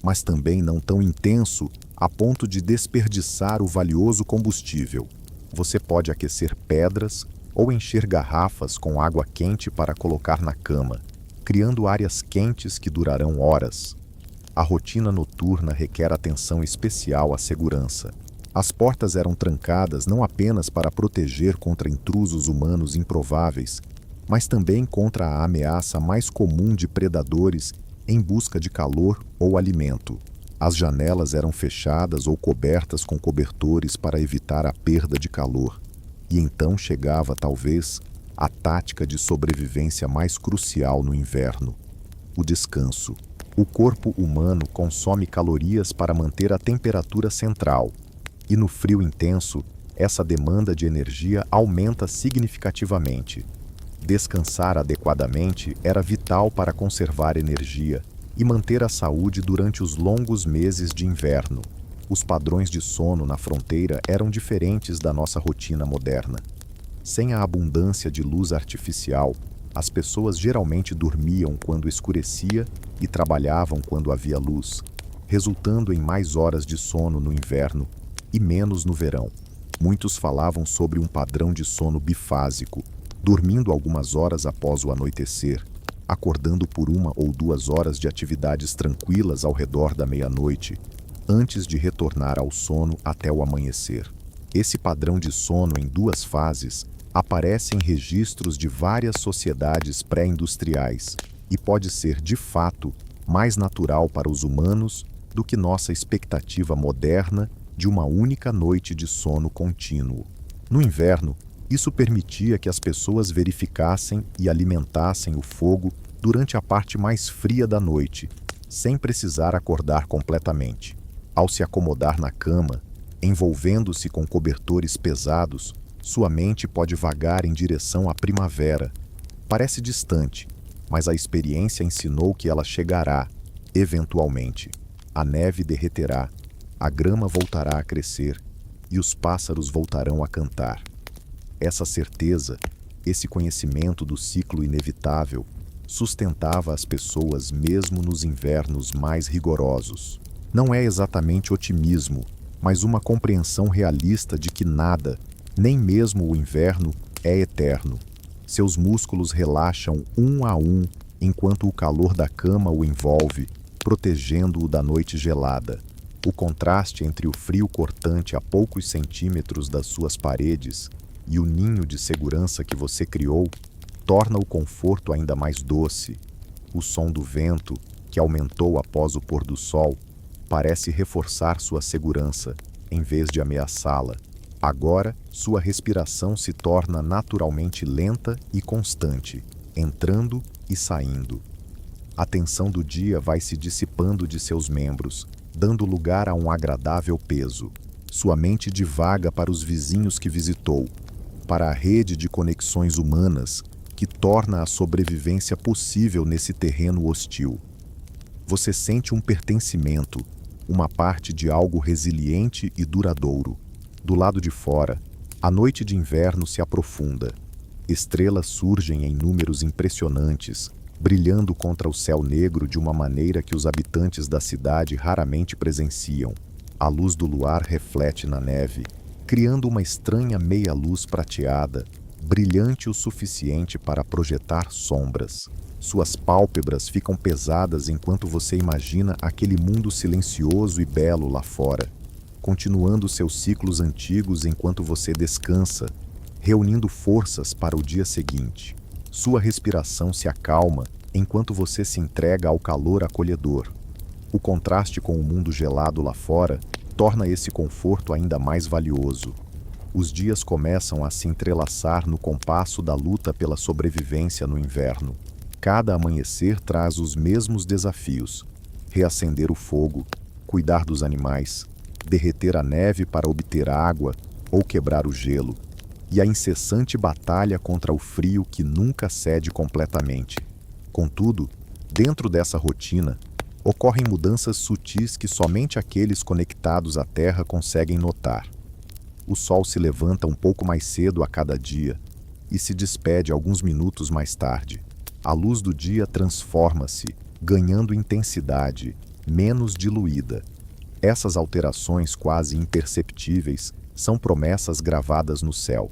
mas também não tão intenso a ponto de desperdiçar o valioso combustível. Você pode aquecer pedras ou encher garrafas com água quente para colocar na cama, criando áreas quentes que durarão horas. A rotina noturna requer atenção especial à segurança. As portas eram trancadas não apenas para proteger contra intrusos humanos improváveis, mas também contra a ameaça mais comum de predadores em busca de calor ou alimento. As janelas eram fechadas ou cobertas com cobertores para evitar a perda de calor. E então chegava, talvez, a tática de sobrevivência mais crucial no inverno: o descanso. O corpo humano consome calorias para manter a temperatura central, e no frio intenso, essa demanda de energia aumenta significativamente. Descansar adequadamente era vital para conservar energia e manter a saúde durante os longos meses de inverno. Os padrões de sono na fronteira eram diferentes da nossa rotina moderna. Sem a abundância de luz artificial, as pessoas geralmente dormiam quando escurecia e trabalhavam quando havia luz, resultando em mais horas de sono no inverno e menos no verão. Muitos falavam sobre um padrão de sono bifásico, dormindo algumas horas após o anoitecer, acordando por 1 ou 2 horas de atividades tranquilas ao redor da meia-noite, antes de retornar ao sono até o amanhecer. Esse padrão de sono em 2 fases aparece em registros de várias sociedades pré-industriais e pode ser, de fato, mais natural para os humanos do que nossa expectativa moderna de uma única noite de sono contínuo. No inverno, isso permitia que as pessoas verificassem e alimentassem o fogo durante a parte mais fria da noite, sem precisar acordar completamente. Ao se acomodar na cama, envolvendo-se com cobertores pesados, sua mente pode vagar em direção à primavera. Parece distante, mas a experiência ensinou que ela chegará, eventualmente. A neve derreterá, a grama voltará a crescer e os pássaros voltarão a cantar. Essa certeza, esse conhecimento do ciclo inevitável, sustentava as pessoas mesmo nos invernos mais rigorosos. Não é exatamente otimismo, mas uma compreensão realista de que nada, nem mesmo o inverno, é eterno. Seus músculos relaxam um a um enquanto o calor da cama o envolve, protegendo-o da noite gelada. O contraste entre o frio cortante a poucos centímetros das suas paredes e o ninho de segurança que você criou torna o conforto ainda mais doce. O som do vento, que aumentou após o pôr do sol, parece reforçar sua segurança, em vez de ameaçá-la. Agora, sua respiração se torna naturalmente lenta e constante, entrando e saindo. A tensão do dia vai se dissipando de seus membros, dando lugar a um agradável peso. Sua mente divaga para os vizinhos que visitou, para a rede de conexões humanas que torna a sobrevivência possível nesse terreno hostil. Você sente um pertencimento, uma parte de algo resiliente e duradouro. Do lado de fora, a noite de inverno se aprofunda. Estrelas surgem em números impressionantes, brilhando contra o céu negro de uma maneira que os habitantes da cidade raramente presenciam. A luz do luar reflete na neve, criando uma estranha meia-luz prateada, brilhante o suficiente para projetar sombras. Suas pálpebras ficam pesadas enquanto você imagina aquele mundo silencioso e belo lá fora, continuando seus ciclos antigos enquanto você descansa, reunindo forças para o dia seguinte. Sua respiração se acalma enquanto você se entrega ao calor acolhedor. O contraste com o mundo gelado lá fora torna esse conforto ainda mais valioso. Os dias começam a se entrelaçar no compasso da luta pela sobrevivência no inverno. Cada amanhecer traz os mesmos desafios: reacender o fogo, cuidar dos animais, derreter a neve para obter água ou quebrar o gelo, e a incessante batalha contra o frio que nunca cede completamente. Contudo, dentro dessa rotina, ocorrem mudanças sutis que somente aqueles conectados à Terra conseguem notar. O sol se levanta um pouco mais cedo a cada dia e se despede alguns minutos mais tarde. A luz do dia transforma-se, ganhando intensidade, menos diluída. Essas alterações quase imperceptíveis são promessas gravadas no céu.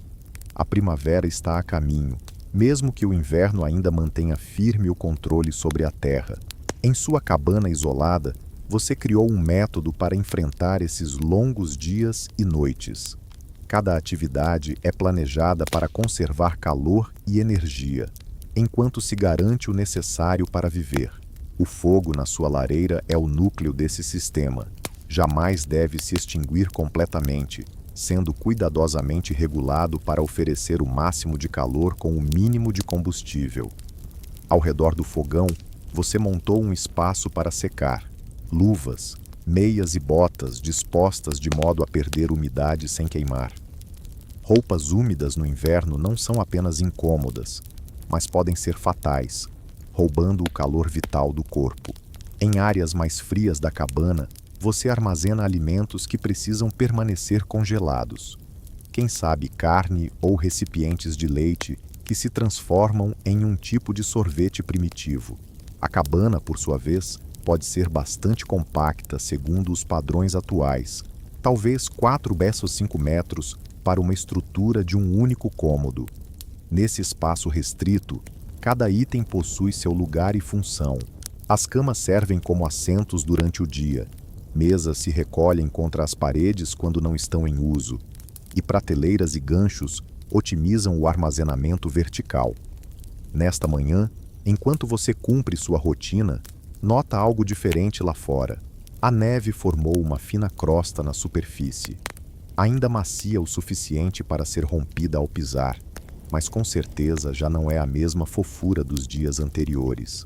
A primavera está a caminho, mesmo que o inverno ainda mantenha firme o controle sobre a terra. Em sua cabana isolada, você criou um método para enfrentar esses longos dias e noites. Cada atividade é planejada para conservar calor e energia, enquanto se garante o necessário para viver. O fogo na sua lareira é o núcleo desse sistema. Jamais deve se extinguir completamente, sendo cuidadosamente regulado para oferecer o máximo de calor com o mínimo de combustível. Ao redor do fogão, você montou um espaço para secar. Luvas, meias e botas dispostas de modo a perder umidade sem queimar. Roupas úmidas no inverno não são apenas incômodas, mas podem ser fatais, roubando o calor vital do corpo. Em áreas mais frias da cabana, você armazena alimentos que precisam permanecer congelados. Quem sabe carne ou recipientes de leite que se transformam em um tipo de sorvete primitivo. A cabana, por sua vez, pode ser bastante compacta segundo os padrões atuais, talvez 4,5 metros para uma estrutura de um único cômodo. Nesse espaço restrito, cada item possui seu lugar e função. As camas servem como assentos durante o dia, mesas se recolhem contra as paredes quando não estão em uso, e prateleiras e ganchos otimizam o armazenamento vertical. Nesta manhã, enquanto você cumpre sua rotina, nota algo diferente lá fora. A neve formou uma fina crosta na superfície, ainda macia o suficiente para ser rompida ao pisar, mas com certeza já não é a mesma fofura dos dias anteriores.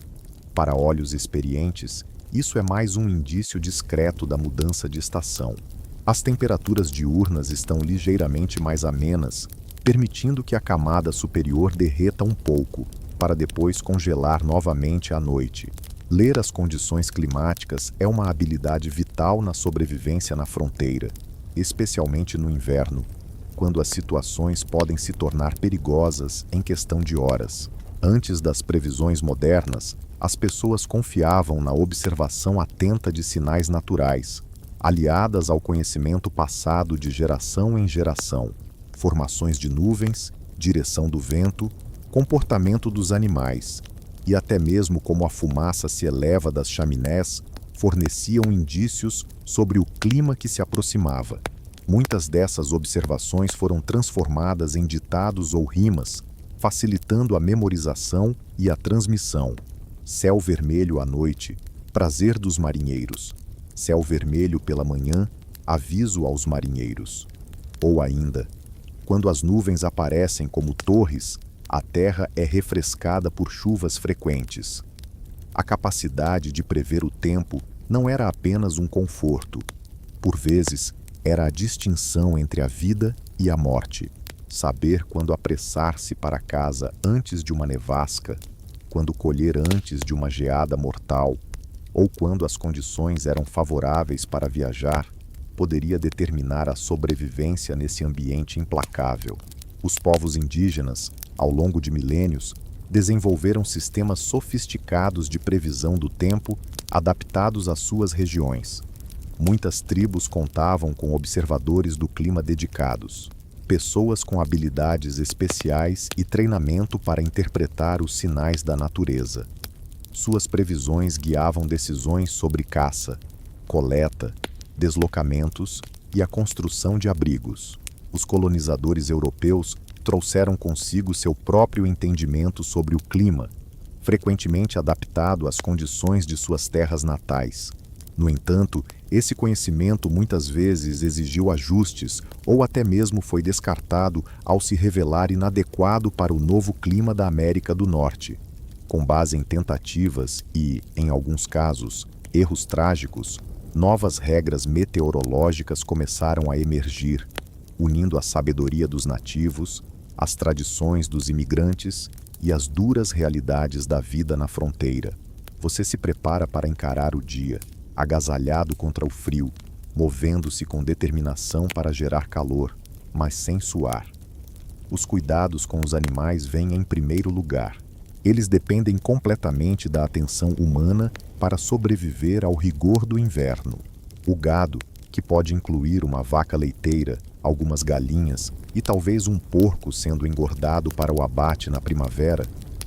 Para olhos experientes, isso é mais um indício discreto da mudança de estação. As temperaturas diurnas estão ligeiramente mais amenas, permitindo que a camada superior derreta um pouco, para depois congelar novamente à noite. Ler as condições climáticas é uma habilidade vital na sobrevivência na fronteira, especialmente no inverno, quando as situações podem se tornar perigosas em questão de horas. Antes das previsões modernas, as pessoas confiavam na observação atenta de sinais naturais, aliadas ao conhecimento passado de geração em geração, formações de nuvens, direção do vento, comportamento dos animais, e até mesmo como a fumaça se eleva das chaminés, forneciam indícios sobre o clima que se aproximava. Muitas dessas observações foram transformadas em ditados ou rimas, facilitando a memorização e a transmissão. Céu vermelho à noite, prazer dos marinheiros. Céu vermelho pela manhã, aviso aos marinheiros. Ou ainda, quando as nuvens aparecem como torres, a terra é refrescada por chuvas frequentes. A capacidade de prever o tempo não era apenas um conforto. Por vezes, era a distinção entre a vida e a morte. Saber quando apressar-se para casa antes de uma nevasca, quando colher antes de uma geada mortal, ou quando as condições eram favoráveis para viajar, poderia determinar a sobrevivência nesse ambiente implacável. Os povos indígenas, ao longo de milênios, desenvolveram sistemas sofisticados de previsão do tempo adaptados às suas regiões. Muitas tribos contavam com observadores do clima dedicados, pessoas com habilidades especiais e treinamento para interpretar os sinais da natureza. Suas previsões guiavam decisões sobre caça, coleta, deslocamentos e a construção de abrigos. Os colonizadores europeus trouxeram consigo seu próprio entendimento sobre o clima, frequentemente adaptado às condições de suas terras natais. No entanto, esse conhecimento muitas vezes exigiu ajustes ou até mesmo foi descartado ao se revelar inadequado para o novo clima da América do Norte. Com base em tentativas e, em alguns casos, erros trágicos, novas regras meteorológicas começaram a emergir, unindo a sabedoria dos nativos, as tradições dos imigrantes e as duras realidades da vida na fronteira. Você se prepara para encarar o dia, agasalhado contra o frio, movendo-se com determinação para gerar calor, mas sem suar. Os cuidados com os animais vêm em primeiro lugar. Eles dependem completamente da atenção humana para sobreviver ao rigor do inverno. O gado, que pode incluir uma vaca leiteira, algumas galinhas e talvez um porco sendo engordado para o abate na primavera,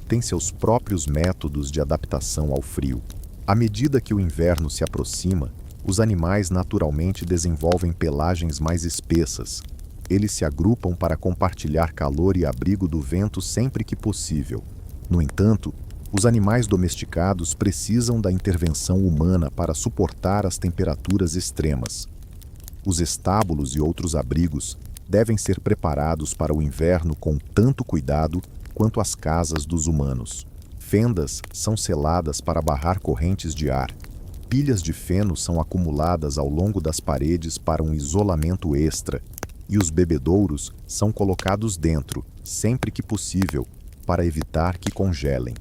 tem seus próprios métodos de adaptação ao frio. À medida que o inverno se aproxima, os animais naturalmente desenvolvem pelagens mais espessas. Eles se agrupam para compartilhar calor e abrigo do vento sempre que possível. No entanto, os animais domesticados precisam da intervenção humana para suportar as temperaturas extremas. Os estábulos e outros abrigos devem ser preparados para o inverno com tanto cuidado quanto as casas dos humanos. Fendas são seladas para barrar correntes de ar. Pilhas de feno são acumuladas ao longo das paredes para um isolamento extra, e os bebedouros são colocados dentro, sempre que possível, para evitar que congelem.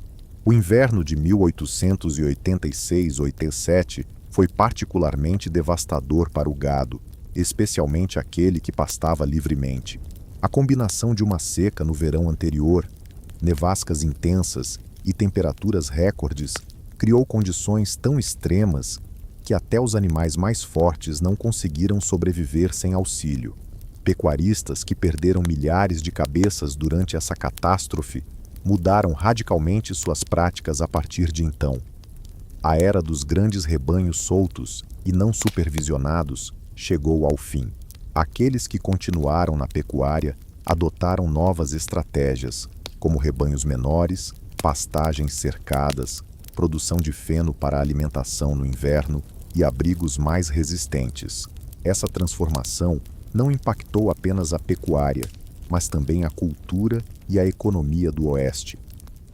O inverno de 1886-87 foi particularmente devastador para o gado, especialmente aquele que pastava livremente. A combinação de uma seca no verão anterior, nevascas intensas e temperaturas recordes criou condições tão extremas que até os animais mais fortes não conseguiram sobreviver sem auxílio. Pecuaristas que perderam milhares de cabeças durante essa catástrofe mudaram radicalmente suas práticas a partir de então. A era dos grandes rebanhos soltos e não supervisionados chegou ao fim. Aqueles que continuaram na pecuária adotaram novas estratégias, como rebanhos menores, pastagens cercadas, produção de feno para alimentação no inverno e abrigos mais resistentes. Essa transformação não impactou apenas a pecuária, mas também a cultura e a economia do Oeste.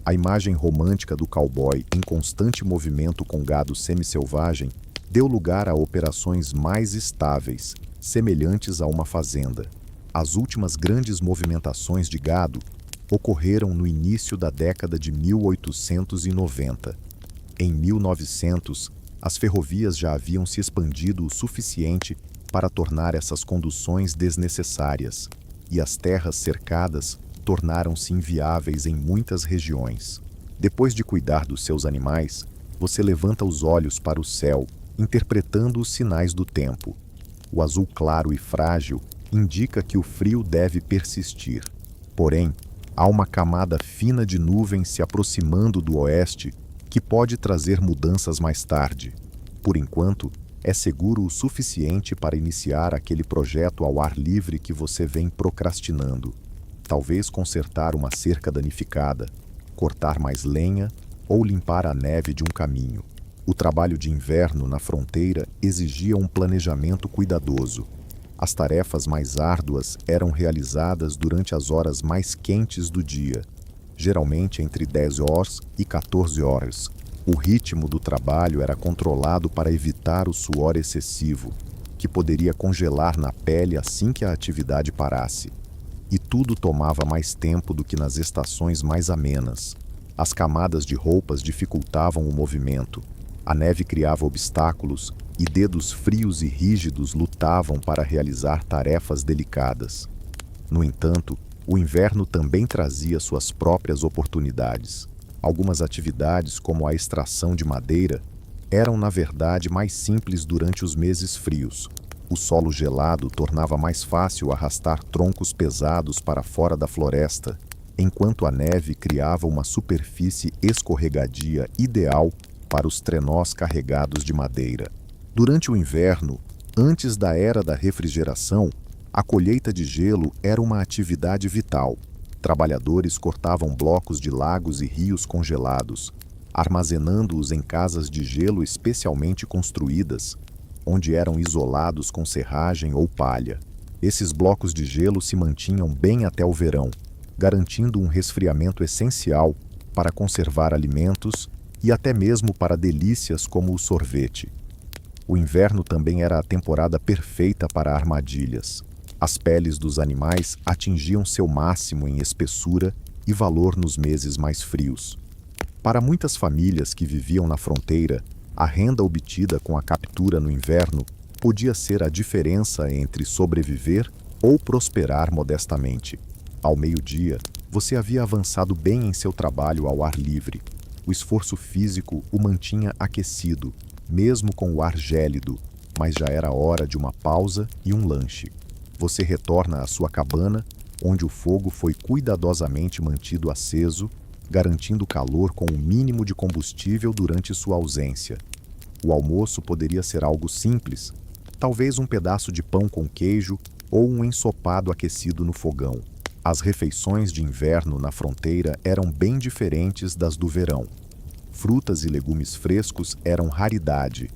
A imagem romântica do cowboy em constante movimento com gado semi-selvagem deu lugar a operações mais estáveis, semelhantes a uma fazenda. As últimas grandes movimentações de gado ocorreram no início da década de 1890. Em 1900, as ferrovias já haviam se expandido o suficiente para tornar essas conduções desnecessárias, e as terras cercadas tornaram-se inviáveis em muitas regiões. Depois de cuidar dos seus animais, você levanta os olhos para o céu interpretando os sinais do tempo. O azul claro e frágil indica que o frio deve persistir. Porém, há uma camada fina de nuvens se aproximando do oeste que pode trazer mudanças mais tarde. Por enquanto, é seguro o suficiente para iniciar aquele projeto ao ar livre que você vem procrastinando. Talvez consertar uma cerca danificada, cortar mais lenha ou limpar a neve de um caminho. O trabalho de inverno na fronteira exigia um planejamento cuidadoso. As tarefas mais árduas eram realizadas durante as horas mais quentes do dia, geralmente entre 10 horas e 14 horas. O ritmo do trabalho era controlado para evitar o suor excessivo, que poderia congelar na pele assim que a atividade parasse. E tudo tomava mais tempo do que nas estações mais amenas. As camadas de roupas dificultavam o movimento, a neve criava obstáculos e dedos frios e rígidos lutavam para realizar tarefas delicadas. No entanto, o inverno também trazia suas próprias oportunidades. Algumas atividades, como a extração de madeira, eram na verdade mais simples durante os meses frios. O solo gelado tornava mais fácil arrastar troncos pesados para fora da floresta, enquanto a neve criava uma superfície escorregadia ideal para os trenós carregados de madeira. Durante o inverno, antes da era da refrigeração, a colheita de gelo era uma atividade vital. Trabalhadores cortavam blocos de lagos e rios congelados, armazenando-os em casas de gelo especialmente construídas, onde eram isolados com serragem ou palha. Esses blocos de gelo se mantinham bem até o verão, garantindo um resfriamento essencial para conservar alimentos e até mesmo para delícias como o sorvete. O inverno também era a temporada perfeita para armadilhas. As peles dos animais atingiam seu máximo em espessura e valor nos meses mais frios. Para muitas famílias que viviam na fronteira, a renda obtida com a captura no inverno podia ser a diferença entre sobreviver ou prosperar modestamente. Ao meio-dia, você havia avançado bem em seu trabalho ao ar livre. O esforço físico o mantinha aquecido, mesmo com o ar gélido, mas já era hora de uma pausa e um lanche. Você retorna à sua cabana, onde o fogo foi cuidadosamente mantido aceso, garantindo calor com o mínimo de combustível durante sua ausência. O almoço poderia ser algo simples, talvez um pedaço de pão com queijo ou um ensopado aquecido no fogão. As refeições de inverno na fronteira eram bem diferentes das do verão. Frutas e legumes frescos eram raridade,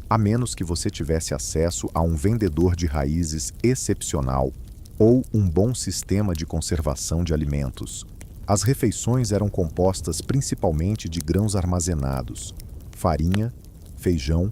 a menos que você tivesse acesso a um vendedor de raízes excepcional ou um bom sistema de conservação de alimentos. As refeições eram compostas principalmente de grãos armazenados, farinha, feijão,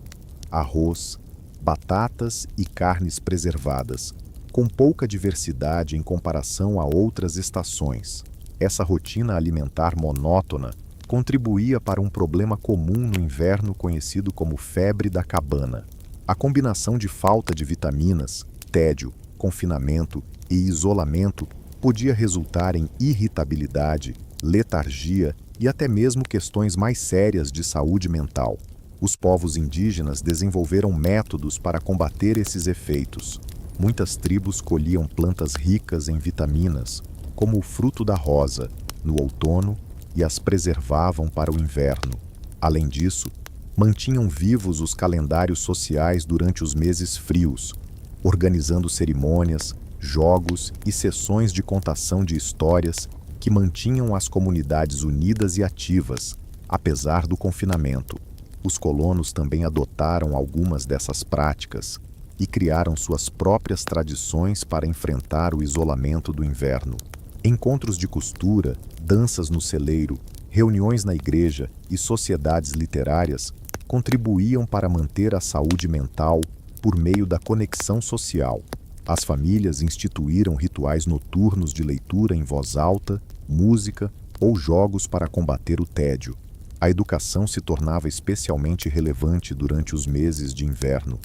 arroz, batatas e carnes preservadas, com pouca diversidade em comparação a outras estações. Essa rotina alimentar monótona contribuía para um problema comum no inverno conhecido como febre da cabana. A combinação de falta de vitaminas, tédio, confinamento e isolamento podia resultar em irritabilidade, letargia e até mesmo questões mais sérias de saúde mental. Os povos indígenas desenvolveram métodos para combater esses efeitos. Muitas tribos colhiam plantas ricas em vitaminas, como o fruto da rosa, no outono, e as preservavam para o inverno. Além disso, mantinham vivos os calendários sociais durante os meses frios, organizando cerimônias, jogos e sessões de contação de histórias que mantinham as comunidades unidas e ativas, apesar do confinamento. Os colonos também adotaram algumas dessas práticas e criaram suas próprias tradições para enfrentar o isolamento do inverno. Encontros de costura, danças no celeiro, reuniões na igreja e sociedades literárias contribuíam para manter a saúde mental por meio da conexão social. As famílias instituíram rituais noturnos de leitura em voz alta, música ou jogos para combater o tédio. A educação se tornava especialmente relevante durante os meses de inverno,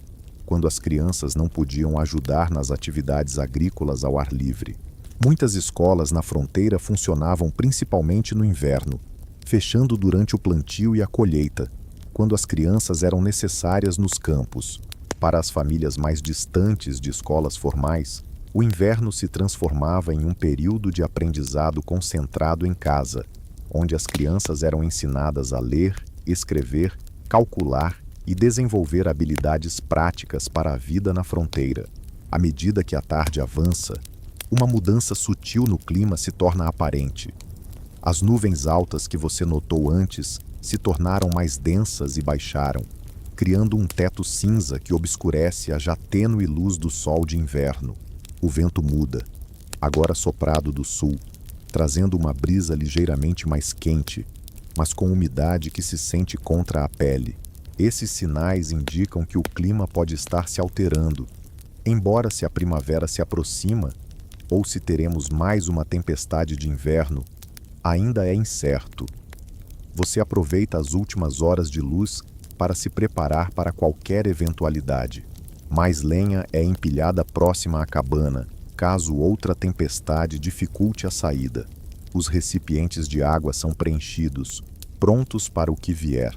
quando as crianças não podiam ajudar nas atividades agrícolas ao ar livre. Muitas escolas na fronteira funcionavam principalmente no inverno, fechando durante o plantio e a colheita, quando as crianças eram necessárias nos campos. Para as famílias mais distantes de escolas formais, o inverno se transformava em um período de aprendizado concentrado em casa, onde as crianças eram ensinadas a ler, escrever, calcular e desenvolver habilidades práticas para a vida na fronteira. À medida que a tarde avança, uma mudança sutil no clima se torna aparente. As nuvens altas que você notou antes se tornaram mais densas e baixaram, criando um teto cinza que obscurece a já tênue luz do sol de inverno. O vento muda, agora soprado do sul, trazendo uma brisa ligeiramente mais quente, mas com umidade que se sente contra a pele. Esses sinais indicam que o clima pode estar se alterando, embora se a primavera se aproxima ou se teremos mais uma tempestade de inverno, ainda é incerto. Você aproveita as últimas horas de luz para se preparar para qualquer eventualidade. Mais lenha é empilhada próxima à cabana, caso outra tempestade dificulte a saída. Os recipientes de água são preenchidos, prontos para o que vier.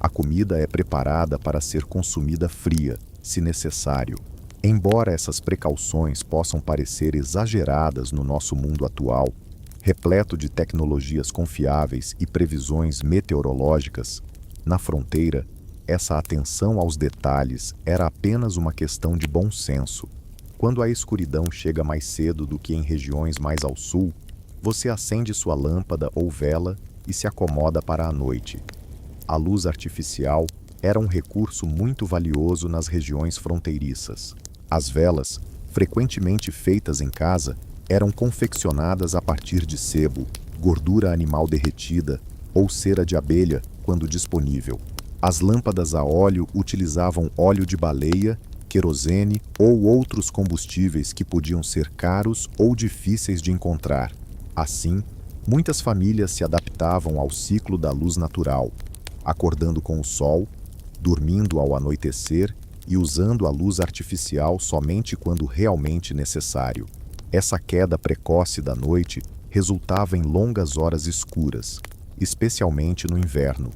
A comida é preparada para ser consumida fria, se necessário. Embora essas precauções possam parecer exageradas no nosso mundo atual, repleto de tecnologias confiáveis e previsões meteorológicas, na fronteira, essa atenção aos detalhes era apenas uma questão de bom senso. Quando a escuridão chega mais cedo do que em regiões mais ao sul, você acende sua lâmpada ou vela e se acomoda para a noite. A luz artificial era um recurso muito valioso nas regiões fronteiriças. As velas, frequentemente feitas em casa, eram confeccionadas a partir de sebo, gordura animal derretida ou cera de abelha, quando disponível. As lâmpadas a óleo utilizavam óleo de baleia, querosene ou outros combustíveis que podiam ser caros ou difíceis de encontrar. Assim, muitas famílias se adaptavam ao ciclo da luz natural, acordando com o sol, dormindo ao anoitecer e usando a luz artificial somente quando realmente necessário. Essa queda precoce da noite resultava em longas horas escuras, especialmente no inverno.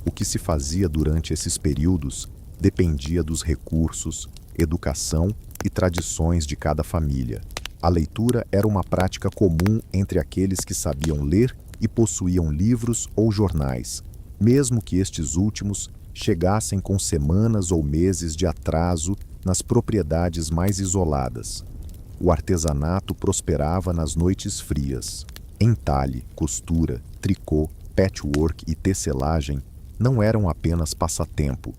O que se fazia durante esses períodos dependia dos recursos, educação e tradições de cada família. A leitura era uma prática comum entre aqueles que sabiam ler e possuíam livros ou jornais, mesmo que estes últimos chegassem com semanas ou meses de atraso nas propriedades mais isoladas. O artesanato prosperava nas noites frias. Entalhe, costura, tricô, patchwork e tecelagem não eram apenas passatempo,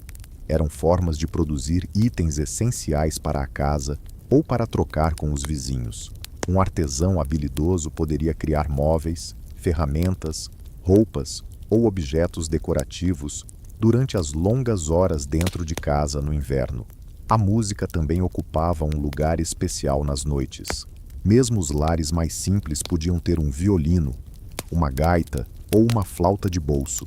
eram formas de produzir itens essenciais para a casa ou para trocar com os vizinhos. Um artesão habilidoso poderia criar móveis, ferramentas, roupas ou objetos decorativos durante as longas horas dentro de casa no inverno. A música também ocupava um lugar especial nas noites. Mesmo os lares mais simples podiam ter um violino, uma gaita ou uma flauta de bolso.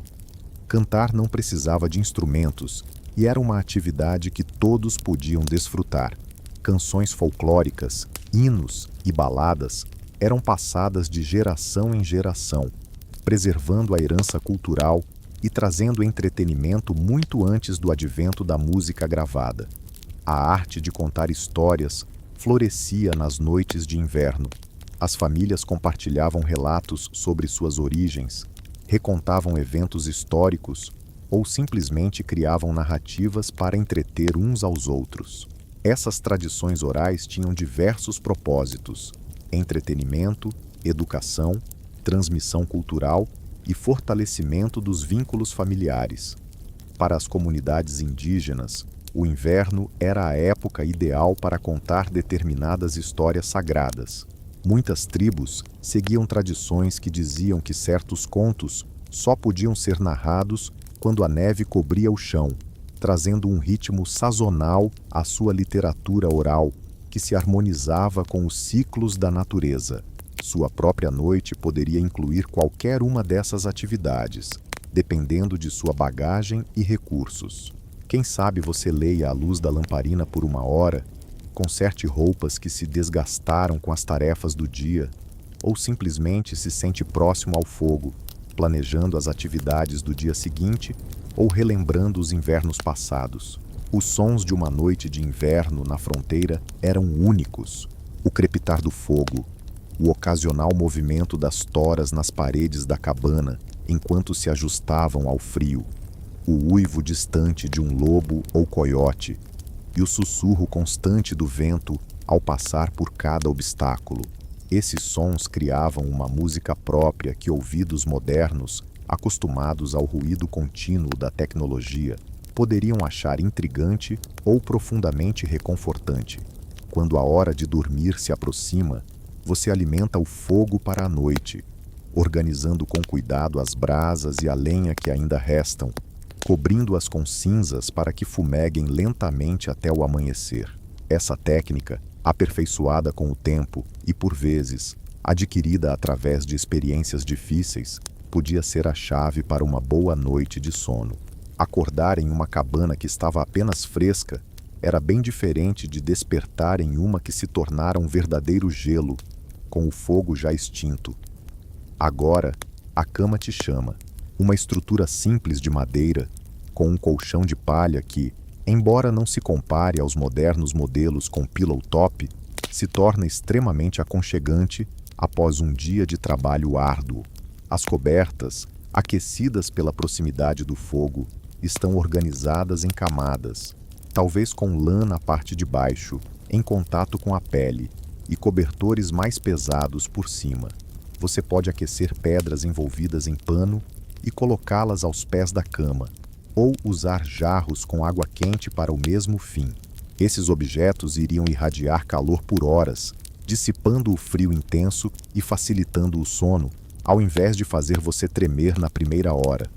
Cantar não precisava de instrumentos e era uma atividade que todos podiam desfrutar. Canções folclóricas, hinos e baladas eram passadas de geração em geração, preservando a herança cultural e trazendo entretenimento muito antes do advento da música gravada. A arte de contar histórias florescia nas noites de inverno. As famílias compartilhavam relatos sobre suas origens, recontavam eventos históricos ou simplesmente criavam narrativas para entreter uns aos outros. Essas tradições orais tinham diversos propósitos: entretenimento, educação, transmissão cultural e fortalecimento dos vínculos familiares. Para as comunidades indígenas, o inverno era a época ideal para contar determinadas histórias sagradas. Muitas tribos seguiam tradições que diziam que certos contos só podiam ser narrados quando a neve cobria o chão, trazendo um ritmo sazonal à sua literatura oral, que se harmonizava com os ciclos da natureza. Sua própria noite poderia incluir qualquer uma dessas atividades, dependendo de sua bagagem e recursos. Quem sabe você leia à luz da lamparina por uma hora, conserte roupas que se desgastaram com as tarefas do dia, ou simplesmente se sente próximo ao fogo, planejando as atividades do dia seguinte ou relembrando os invernos passados. Os sons de uma noite de inverno na fronteira eram únicos. O crepitar do fogo, o ocasional movimento das toras nas paredes da cabana enquanto se ajustavam ao frio, o uivo distante de um lobo ou coiote e o sussurro constante do vento ao passar por cada obstáculo. Esses sons criavam uma música própria que ouvidos modernos, acostumados ao ruído contínuo da tecnologia, poderiam achar intrigante ou profundamente reconfortante. Quando a hora de dormir se aproxima, você alimenta o fogo para a noite, organizando com cuidado as brasas e a lenha que ainda restam, cobrindo-as com cinzas para que fumeguem lentamente até o amanhecer. Essa técnica, aperfeiçoada com o tempo e, por vezes, adquirida através de experiências difíceis, podia ser a chave para uma boa noite de sono. Acordar em uma cabana que estava apenas fresca era bem diferente de despertar em uma que se tornara um verdadeiro gelo, com o fogo já extinto. Agora, a cama te chama. Uma estrutura simples de madeira, com um colchão de palha que, embora não se compare aos modernos modelos com pillow top, se torna extremamente aconchegante após um dia de trabalho árduo. As cobertas, aquecidas pela proximidade do fogo, estão organizadas em camadas, talvez com lã na parte de baixo, em contato com a pele, e cobertores mais pesados por cima. Você pode aquecer pedras envolvidas em pano e colocá-las aos pés da cama, ou usar jarros com água quente para o mesmo fim. Esses objetos iriam irradiar calor por horas, dissipando o frio intenso e facilitando o sono, ao invés de fazer você tremer na primeira hora.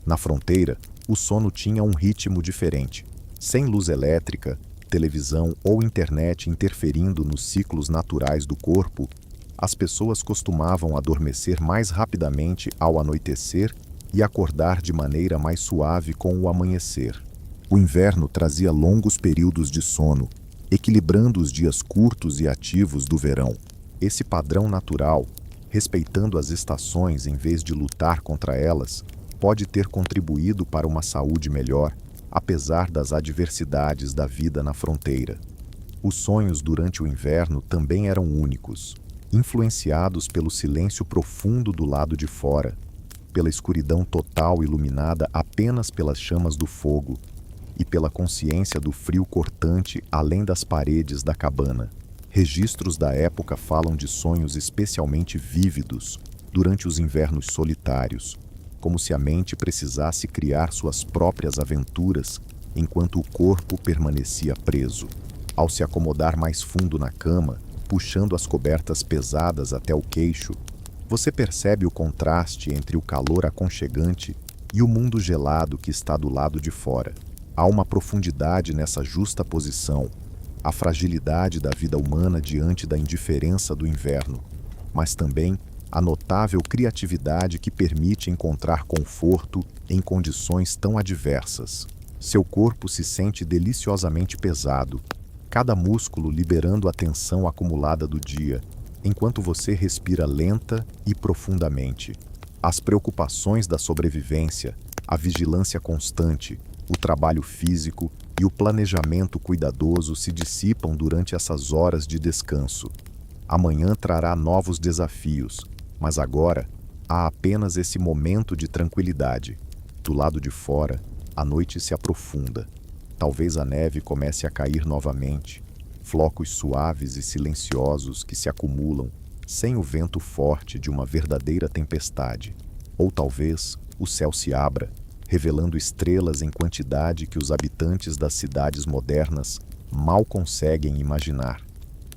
Na fronteira, o sono tinha um ritmo diferente. Sem luz elétrica, televisão ou internet interferindo nos ciclos naturais do corpo, as pessoas costumavam adormecer mais rapidamente ao anoitecer e acordar de maneira mais suave com o amanhecer. O inverno trazia longos períodos de sono, equilibrando os dias curtos e ativos do verão. Esse padrão natural, respeitando as estações em vez de lutar contra elas, pode ter contribuído para uma saúde melhor, apesar das adversidades da vida na fronteira. Os sonhos durante o inverno também eram únicos, influenciados pelo silêncio profundo do lado de fora, pela escuridão total iluminada apenas pelas chamas do fogo e pela consciência do frio cortante além das paredes da cabana. Registros da época falam de sonhos especialmente vívidos durante os invernos solitários, como se a mente precisasse criar suas próprias aventuras enquanto o corpo permanecia preso. Ao se acomodar mais fundo na cama, puxando as cobertas pesadas até o queixo, você percebe o contraste entre o calor aconchegante e o mundo gelado que está do lado de fora. Há uma profundidade nessa justa posição, a fragilidade da vida humana diante da indiferença do inverno, mas também a notável criatividade que permite encontrar conforto em condições tão adversas. Seu corpo se sente deliciosamente pesado, cada músculo liberando a tensão acumulada do dia, enquanto você respira lenta e profundamente. As preocupações da sobrevivência, a vigilância constante, o trabalho físico e o planejamento cuidadoso se dissipam durante essas horas de descanso. Amanhã trará novos desafios, mas agora há apenas esse momento de tranquilidade. Do lado de fora, a noite se aprofunda. Talvez a neve comece a cair novamente, flocos suaves e silenciosos que se acumulam, sem o vento forte de uma verdadeira tempestade. Ou talvez o céu se abra, revelando estrelas em quantidade que os habitantes das cidades modernas mal conseguem imaginar.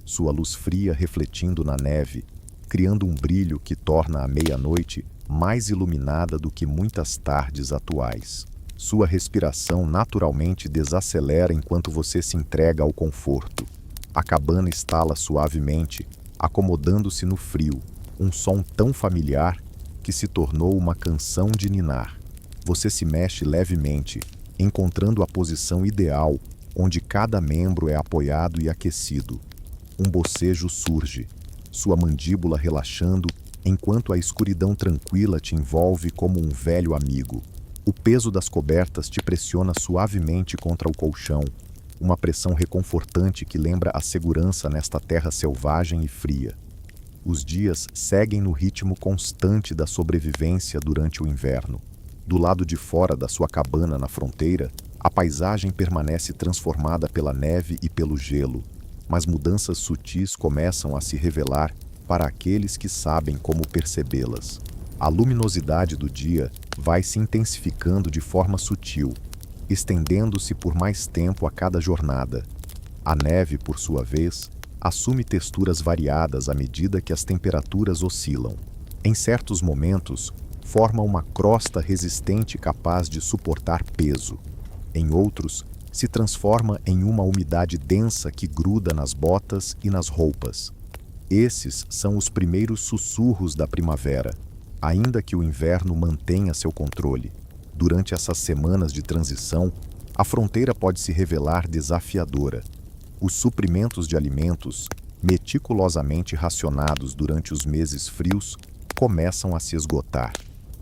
Sua luz fria refletindo na neve, criando um brilho que torna a meia-noite mais iluminada do que muitas tardes atuais. Sua respiração naturalmente desacelera enquanto você se entrega ao conforto. A cabana estala suavemente, acomodando-se no frio, um som tão familiar que se tornou uma canção de ninar. Você se mexe levemente, encontrando a posição ideal, onde cada membro é apoiado e aquecido. Um bocejo surge, sua mandíbula relaxando, enquanto a escuridão tranquila te envolve como um velho amigo. O peso das cobertas te pressiona suavemente contra o colchão, uma pressão reconfortante que lembra a segurança nesta terra selvagem e fria. Os dias seguem no ritmo constante da sobrevivência durante o inverno. Do lado de fora da sua cabana na fronteira, a paisagem permanece transformada pela neve e pelo gelo, mas mudanças sutis começam a se revelar para aqueles que sabem como percebê-las. A luminosidade do dia vai se intensificando de forma sutil, estendendo-se por mais tempo a cada jornada. A neve, por sua vez, assume texturas variadas à medida que as temperaturas oscilam. Em certos momentos, forma uma crosta resistente capaz de suportar peso. Em outros, se transforma em uma umidade densa que gruda nas botas e nas roupas. Esses são os primeiros sussurros da primavera, ainda que o inverno mantenha seu controle. Durante essas semanas de transição, a fronteira pode se revelar desafiadora. Os suprimentos de alimentos, meticulosamente racionados durante os meses frios, começam a se esgotar.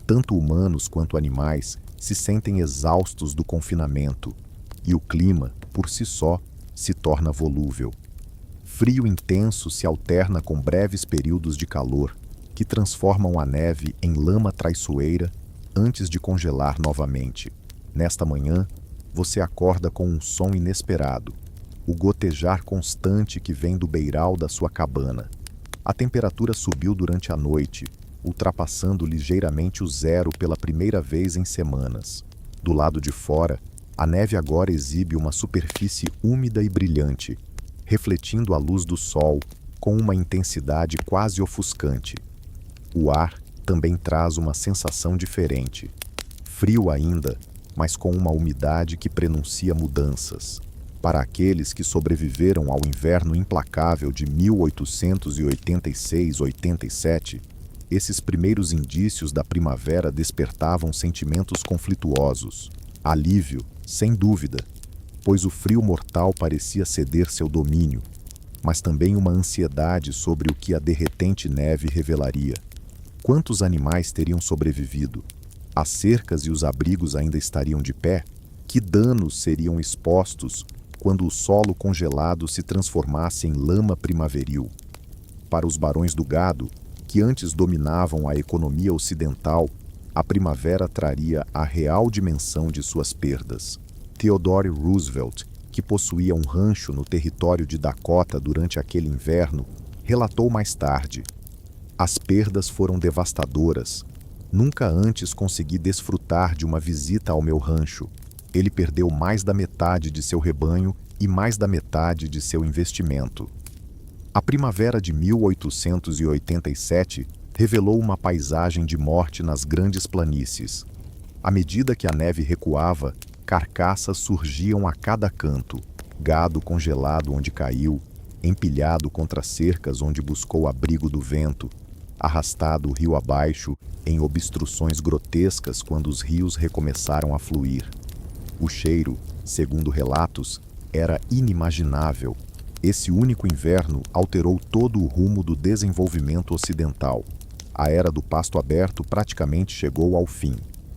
Tanto humanos quanto animais se sentem exaustos do confinamento, e o clima, por si só, se torna volúvel. Frio intenso se alterna com breves períodos de calor, que transformam a neve em lama traiçoeira antes de congelar novamente. Nesta manhã, você acorda com um som inesperado, o gotejar constante que vem do beiral da sua cabana. A temperatura subiu durante a noite, ultrapassando ligeiramente o zero pela primeira vez em semanas. Do lado de fora, a neve agora exibe uma superfície úmida e brilhante, refletindo a luz do sol com uma intensidade quase ofuscante. O ar também traz uma sensação diferente. Frio ainda, mas com uma umidade que prenuncia mudanças. Para aqueles que sobreviveram ao inverno implacável de 1886-87, esses primeiros indícios da primavera despertavam sentimentos conflituosos. Alívio, sem dúvida, pois o frio mortal parecia ceder seu domínio, mas também uma ansiedade sobre o que a derretente neve revelaria. Quantos animais teriam sobrevivido? As cercas e os abrigos ainda estariam de pé? Que danos seriam expostos quando o solo congelado se transformasse em lama primaveril? Para os barões do gado, que antes dominavam a economia ocidental, a primavera traria a real dimensão de suas perdas. Theodore Roosevelt, que possuía um rancho no território de Dakota durante aquele inverno, relatou mais tarde: "As perdas foram devastadoras. Nunca antes consegui desfrutar de uma visita ao meu rancho. Ele perdeu mais da metade de seu rebanho e mais da metade de seu investimento." A primavera de 1887 revelou uma paisagem de morte nas grandes planícies. À medida que a neve recuava, carcaças surgiam a cada canto, gado congelado onde caiu, empilhado contra cercas onde buscou abrigo do vento, arrastado rio abaixo em obstruções grotescas quando os rios recomeçaram a fluir. O cheiro, segundo relatos, era inimaginável. Esse único inverno alterou todo o rumo do desenvolvimento ocidental. A era do pasto aberto praticamente chegou ao fim.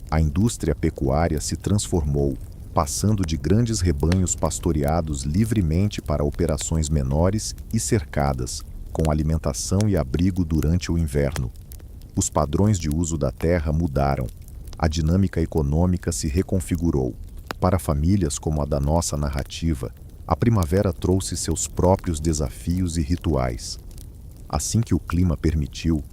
A indústria pecuária se transformou, passando de grandes rebanhos pastoreados livremente para operações menores e cercadas, com alimentação e abrigo durante o inverno. Os padrões de uso da terra mudaram. A dinâmica econômica se reconfigurou. Para famílias como a da nossa narrativa, a primavera trouxe seus próprios desafios e rituais. Assim que o clima permitiu,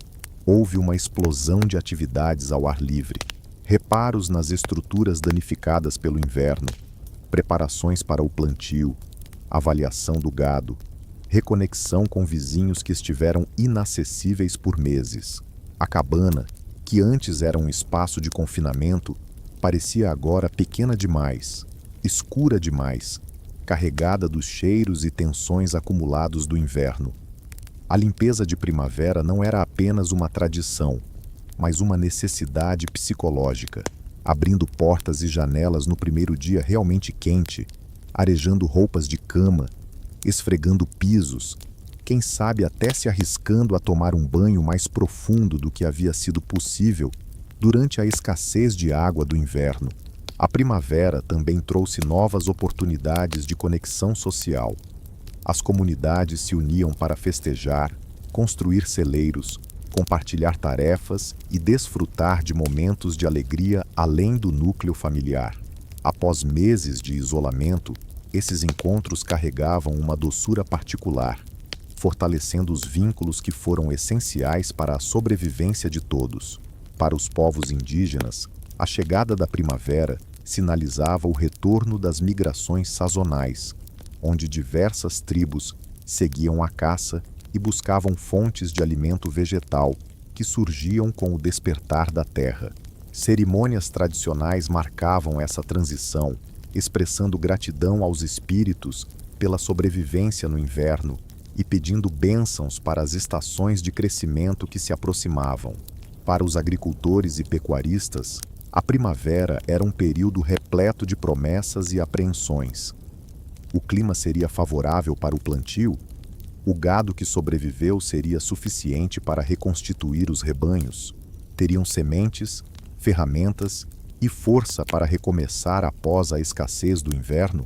houve uma explosão de atividades ao ar livre. Reparos nas estruturas danificadas pelo inverno, preparações para o plantio, avaliação do gado, reconexão com vizinhos que estiveram inacessíveis por meses. A cabana, que antes era um espaço de confinamento, parecia agora pequena demais, escura demais, carregada dos cheiros e tensões acumulados do inverno. A limpeza de primavera não era apenas uma tradição, mas uma necessidade psicológica, abrindo portas e janelas no primeiro dia realmente quente, arejando roupas de cama, esfregando pisos, quem sabe até se arriscando a tomar um banho mais profundo do que havia sido possível Durante a escassez de água do inverno, a primavera também trouxe novas oportunidades de conexão social. As comunidades se uniam para festejar, construir celeiros, compartilhar tarefas e desfrutar de momentos de alegria além do núcleo familiar. Após meses de isolamento, esses encontros carregavam uma doçura particular, fortalecendo os vínculos que foram essenciais para a sobrevivência de todos. Para os povos indígenas, a chegada da primavera sinalizava o retorno das migrações sazonais, onde diversas tribos seguiam a caça e buscavam fontes de alimento vegetal que surgiam com o despertar da terra. Cerimônias tradicionais marcavam essa transição, expressando gratidão aos espíritos pela sobrevivência no inverno e pedindo bênçãos para as estações de crescimento que se aproximavam. Para os agricultores e pecuaristas, a primavera era um período repleto de promessas e apreensões. O clima seria favorável para o plantio? O gado que sobreviveu seria suficiente para reconstituir os rebanhos? Teriam sementes, ferramentas e força para recomeçar após a escassez do inverno?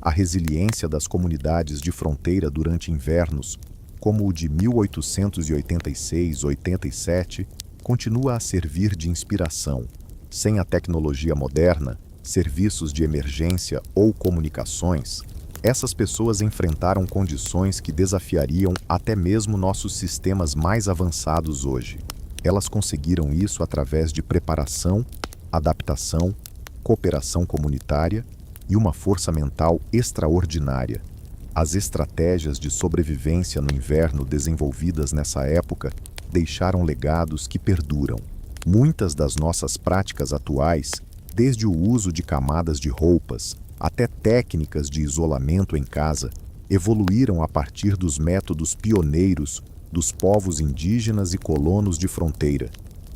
A resiliência das comunidades de fronteira durante invernos, como o de 1886-87, continua a servir de inspiração. Sem a tecnologia moderna, serviços de emergência ou comunicações, essas pessoas enfrentaram condições que desafiariam até mesmo nossos sistemas mais avançados hoje. Elas conseguiram isso através de preparação, adaptação, cooperação comunitária e uma força mental extraordinária. As estratégias de sobrevivência no inverno desenvolvidas nessa época deixaram legados que perduram. Muitas das nossas práticas atuais, desde o uso de camadas de roupas até técnicas de isolamento em casa, evoluíram a partir dos métodos pioneiros dos povos indígenas e colonos de fronteira,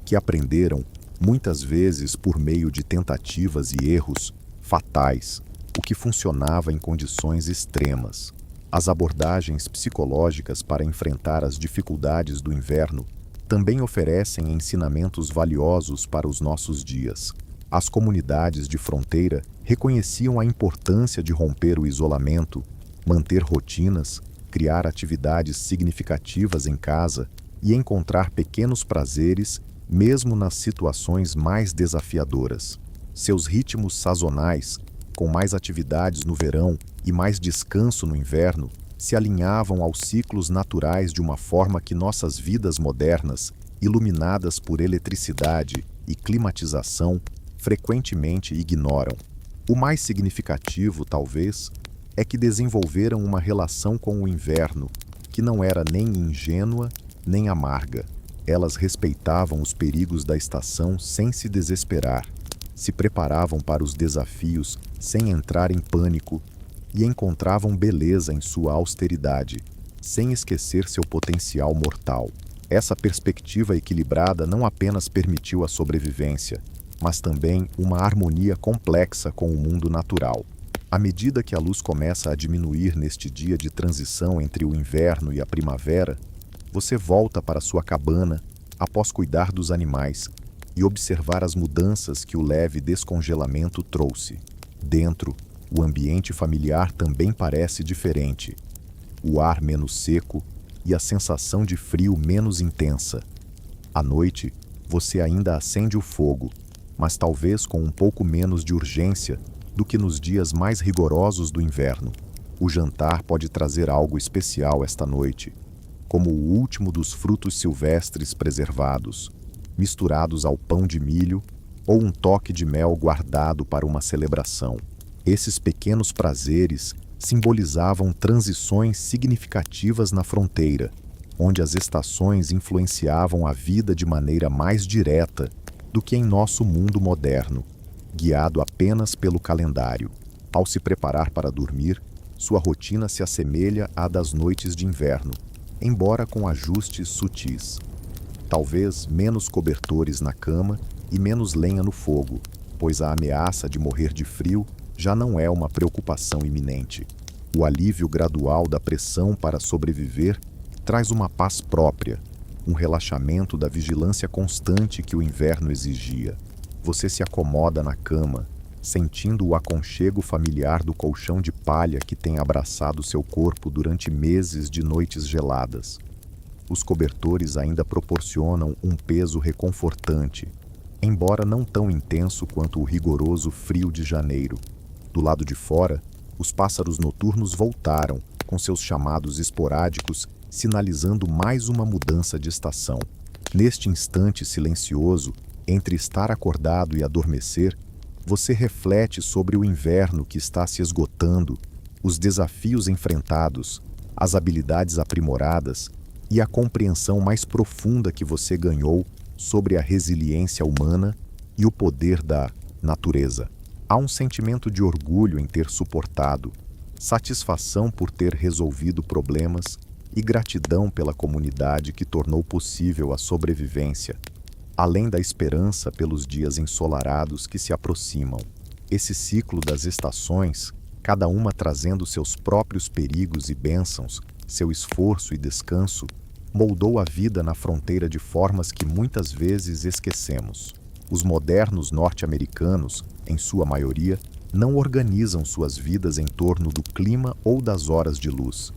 que aprenderam, muitas vezes por meio de tentativas e erros fatais, o que funcionava em condições extremas. As abordagens psicológicas para enfrentar as dificuldades do inverno também oferecem ensinamentos valiosos para os nossos dias. As comunidades de fronteira reconheciam a importância de romper o isolamento, manter rotinas, criar atividades significativas em casa e encontrar pequenos prazeres mesmo nas situações mais desafiadoras. Seus ritmos sazonais, com mais atividades no verão e mais descanso no inverno, se alinhavam aos ciclos naturais de uma forma que nossas vidas modernas, iluminadas por eletricidade e climatização, frequentemente ignoram. O mais significativo, talvez, é que desenvolveram uma relação com o inverno que não era nem ingênua nem amarga. Elas respeitavam os perigos da estação sem se desesperar, se preparavam para os desafios sem entrar em pânico e encontravam beleza em sua austeridade, sem esquecer seu potencial mortal. Essa perspectiva equilibrada não apenas permitiu a sobrevivência, mas também uma harmonia complexa com o mundo natural. À medida que a luz começa a diminuir neste dia de transição entre o inverno e a primavera, você volta para sua cabana após cuidar dos animais e observar as mudanças que o leve descongelamento trouxe. Dentro, o ambiente familiar também parece diferente. O ar menos seco e a sensação de frio menos intensa. À noite, você ainda acende o fogo, mas talvez com um pouco menos de urgência do que nos dias mais rigorosos do inverno. O jantar pode trazer algo especial esta noite, como o último dos frutos silvestres preservados, misturados ao pão de milho ou um toque de mel guardado para uma celebração. Esses pequenos prazeres simbolizavam transições significativas na fronteira, onde as estações influenciavam a vida de maneira mais direta do que em nosso mundo moderno, guiado apenas pelo calendário. Ao se preparar para dormir, sua rotina se assemelha à das noites de inverno, embora com ajustes sutis. Talvez menos cobertores na cama e menos lenha no fogo, pois a ameaça de morrer de frio já não é uma preocupação iminente. O alívio gradual da pressão para sobreviver traz uma paz própria, um relaxamento da vigilância constante que o inverno exigia. Você se acomoda na cama, sentindo o aconchego familiar do colchão de palha que tem abraçado seu corpo durante meses de noites geladas. Os cobertores ainda proporcionam um peso reconfortante, embora não tão intenso quanto o rigoroso frio de janeiro. Do lado de fora, os pássaros noturnos voltaram, com seus chamados esporádicos, sinalizando mais uma mudança de estação. Neste instante silencioso, entre estar acordado e adormecer, você reflete sobre o inverno que está se esgotando, os desafios enfrentados, as habilidades aprimoradas e a compreensão mais profunda que você ganhou sobre a resiliência humana e o poder da natureza. Há um sentimento de orgulho em ter suportado, satisfação por ter resolvido problemas e gratidão pela comunidade que tornou possível a sobrevivência, além da esperança pelos dias ensolarados que se aproximam. Esse ciclo das estações, cada uma trazendo seus próprios perigos e bênçãos, seu esforço e descanso, moldou a vida na fronteira de formas que muitas vezes esquecemos. Os modernos norte-americanos, em sua maioria, não organizam suas vidas em torno do clima ou das horas de luz.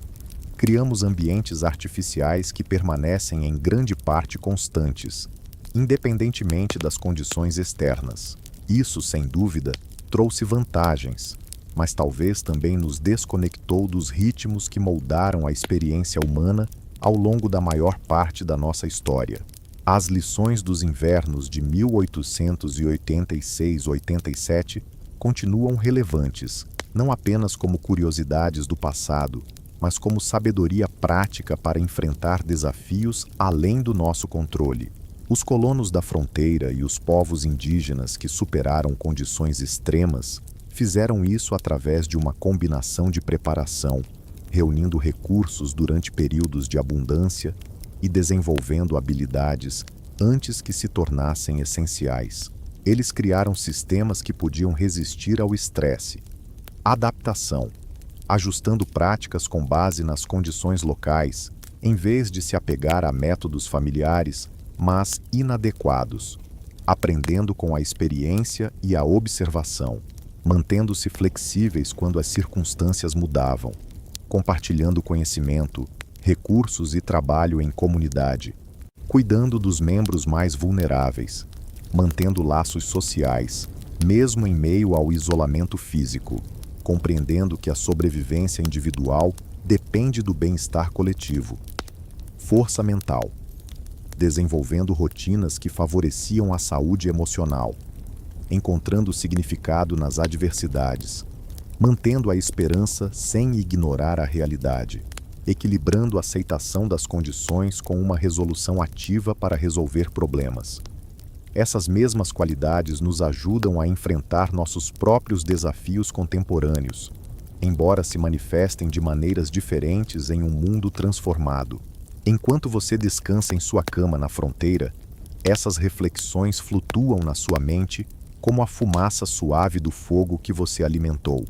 Criamos ambientes artificiais que permanecem em grande parte constantes, independentemente das condições externas. Isso, sem dúvida, trouxe vantagens, mas talvez também nos desconectou dos ritmos que moldaram a experiência humana ao longo da maior parte da nossa história. As lições dos invernos de 1886-87 continuam relevantes, não apenas como curiosidades do passado, mas como sabedoria prática para enfrentar desafios além do nosso controle. Os colonos da fronteira e os povos indígenas que superaram condições extremas fizeram isso através de uma combinação de preparação, reunindo recursos durante períodos de abundância e desenvolvendo habilidades antes que se tornassem essenciais. Eles criaram sistemas que podiam resistir ao estresse, adaptação, ajustando práticas com base nas condições locais, em vez de se apegar a métodos familiares, mas inadequados, aprendendo com a experiência e a observação, mantendo-se flexíveis quando as circunstâncias mudavam, compartilhando conhecimento, recursos e trabalho em comunidade, cuidando dos membros mais vulneráveis, mantendo laços sociais, mesmo em meio ao isolamento físico, compreendendo que a sobrevivência individual depende do bem-estar coletivo. Força mental, desenvolvendo rotinas que favoreciam a saúde emocional, encontrando significado nas adversidades, mantendo a esperança sem ignorar a realidade, equilibrando a aceitação das condições com uma resolução ativa para resolver problemas. Essas mesmas qualidades nos ajudam a enfrentar nossos próprios desafios contemporâneos, embora se manifestem de maneiras diferentes em um mundo transformado. Enquanto você descansa em sua cama na fronteira, essas reflexões flutuam na sua mente como a fumaça suave do fogo que você alimentou.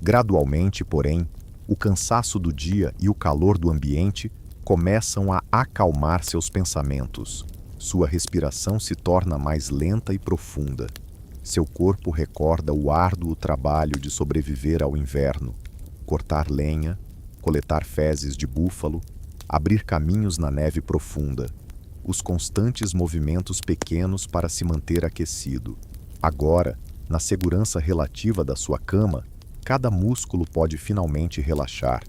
Gradualmente, porém, o cansaço do dia e o calor do ambiente começam a acalmar seus pensamentos. Sua respiração se torna mais lenta e profunda. Seu corpo recorda o árduo trabalho de sobreviver ao inverno, cortar lenha, coletar fezes de búfalo, abrir caminhos na neve profunda, os constantes movimentos pequenos para se manter aquecido. Agora, na segurança relativa da sua cama, cada músculo pode finalmente relaxar.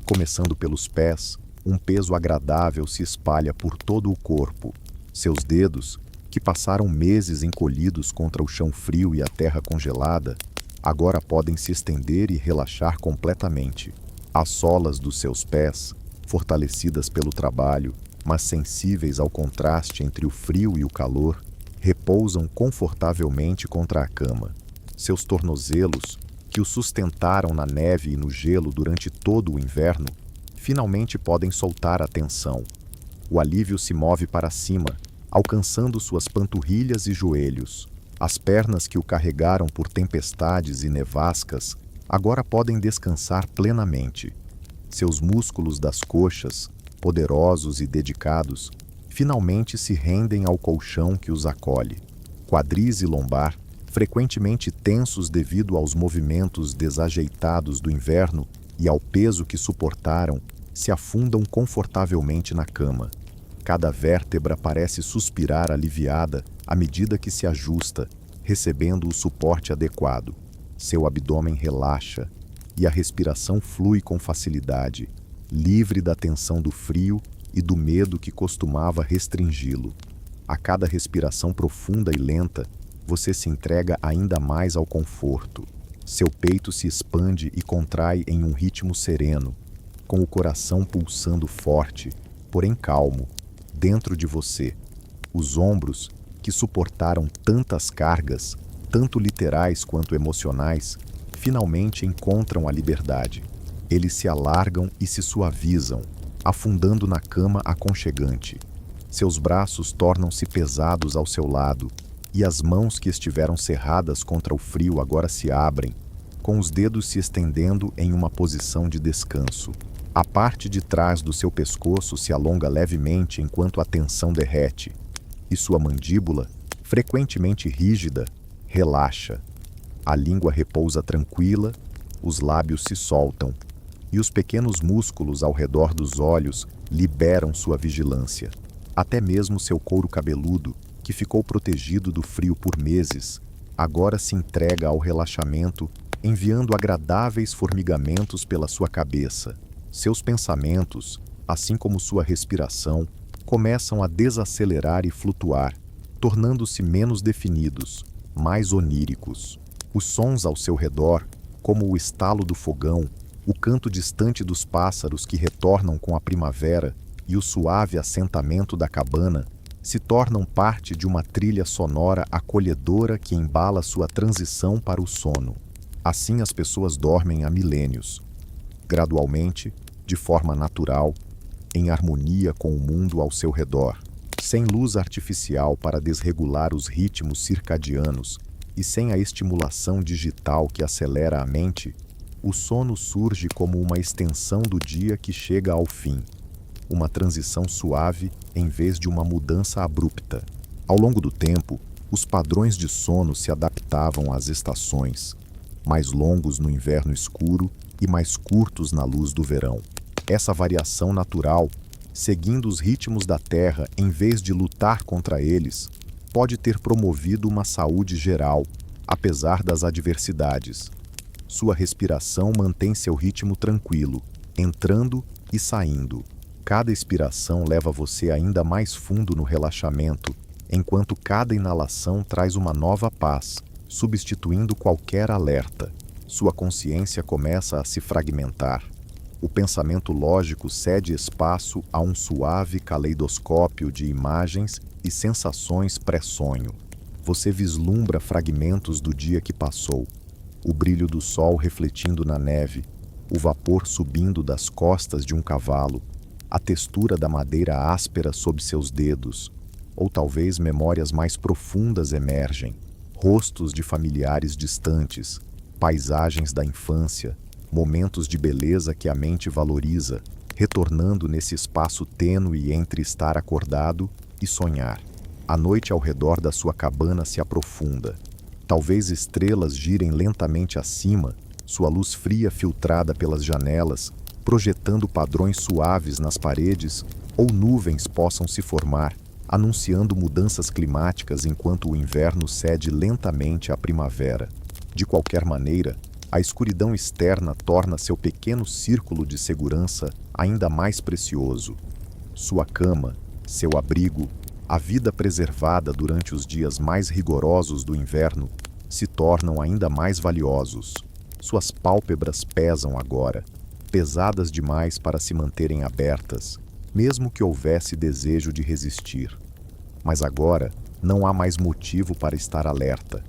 Começando pelos pés, um peso agradável se espalha por todo o corpo. Seus dedos, que passaram meses encolhidos contra o chão frio e a terra congelada, agora podem se estender e relaxar completamente. As solas dos seus pés, fortalecidas pelo trabalho, mas sensíveis ao contraste entre o frio e o calor, repousam confortavelmente contra a cama. Seus tornozelos, que o sustentaram na neve e no gelo durante todo o inverno, finalmente podem soltar a tensão. O alívio se move para cima, alcançando suas panturrilhas e joelhos. As pernas que o carregaram por tempestades e nevascas agora podem descansar plenamente. Seus músculos das coxas, poderosos e dedicados, finalmente se rendem ao colchão que os acolhe. Quadris e lombar, frequentemente tensos devido aos movimentos desajeitados do inverno e ao peso que suportaram, se afundam confortavelmente na cama. Cada vértebra parece suspirar aliviada à medida que se ajusta, recebendo o suporte adequado. Seu abdômen relaxa e a respiração flui com facilidade, livre da tensão do frio e do medo que costumava restringi-lo. A cada respiração profunda e lenta, você se entrega ainda mais ao conforto. Seu peito se expande e contrai em um ritmo sereno, com o coração pulsando forte, porém calmo, dentro de você. Os ombros, que suportaram tantas cargas, tanto literais quanto emocionais, finalmente encontram a liberdade. Eles se alargam e se suavizam, afundando na cama aconchegante. Seus braços tornam-se pesados ao seu lado, e as mãos que estiveram cerradas contra o frio agora se abrem, com os dedos se estendendo em uma posição de descanso. A parte de trás do seu pescoço se alonga levemente enquanto a tensão derrete, e sua mandíbula, frequentemente rígida, relaxa. A língua repousa tranquila, os lábios se soltam, e os pequenos músculos ao redor dos olhos liberam sua vigilância. Até mesmo seu couro cabeludo, que ficou protegido do frio por meses, agora se entrega ao relaxamento, enviando agradáveis formigamentos pela sua cabeça. Seus pensamentos, assim como sua respiração, começam a desacelerar e flutuar, tornando-se menos definidos, mais oníricos. Os sons ao seu redor, como o estalo do fogão, o canto distante dos pássaros que retornam com a primavera e o suave assentamento da cabana, se tornam parte de uma trilha sonora acolhedora que embala sua transição para o sono. Assim as pessoas dormem há milênios, gradualmente, de forma natural, em harmonia com o mundo ao seu redor, sem luz artificial para desregular os ritmos circadianos e sem a estimulação digital que acelera a mente. O sono surge como uma extensão do dia que chega ao fim, uma transição suave em vez de uma mudança abrupta. Ao longo do tempo, os padrões de sono se adaptavam às estações, mais longos no inverno escuro e mais curtos na luz do verão. Essa variação natural, seguindo os ritmos da Terra em vez de lutar contra eles, pode ter promovido uma saúde geral, apesar das adversidades. Sua respiração mantém seu ritmo tranquilo, entrando e saindo. Cada expiração leva você ainda mais fundo no relaxamento, enquanto cada inalação traz uma nova paz, substituindo qualquer alerta. Sua consciência começa a se fragmentar. O pensamento lógico cede espaço a um suave caleidoscópio de imagens e sensações pré-sonho. Você vislumbra fragmentos do dia que passou, o brilho do sol refletindo na neve, o vapor subindo das costas de um cavalo, a textura da madeira áspera sob seus dedos, ou talvez memórias mais profundas emergem, rostos de familiares distantes, paisagens da infância, momentos de beleza que a mente valoriza, retornando nesse espaço tênue entre estar acordado e sonhar. A noite ao redor da sua cabana se aprofunda. Talvez estrelas girem lentamente acima, sua luz fria filtrada pelas janelas, projetando padrões suaves nas paredes, ou nuvens possam se formar, anunciando mudanças climáticas enquanto o inverno cede lentamente à primavera. De qualquer maneira, a escuridão externa torna seu pequeno círculo de segurança ainda mais precioso. Sua cama, seu abrigo, a vida preservada durante os dias mais rigorosos do inverno se tornam ainda mais valiosos. Suas pálpebras pesam agora, pesadas demais para se manterem abertas, mesmo que houvesse desejo de resistir. Mas agora não há mais motivo para estar alerta.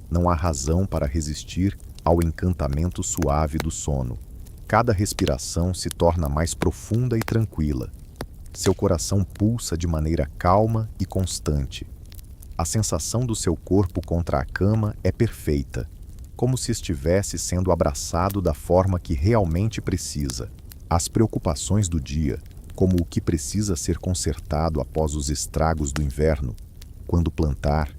Não há razão para resistir ao encantamento suave do sono. Cada respiração se torna mais profunda e tranquila. Seu coração pulsa de maneira calma e constante. A sensação do seu corpo contra a cama é perfeita, como se estivesse sendo abraçado da forma que realmente precisa. As preocupações do dia, como o que precisa ser consertado após os estragos do inverno, quando plantar,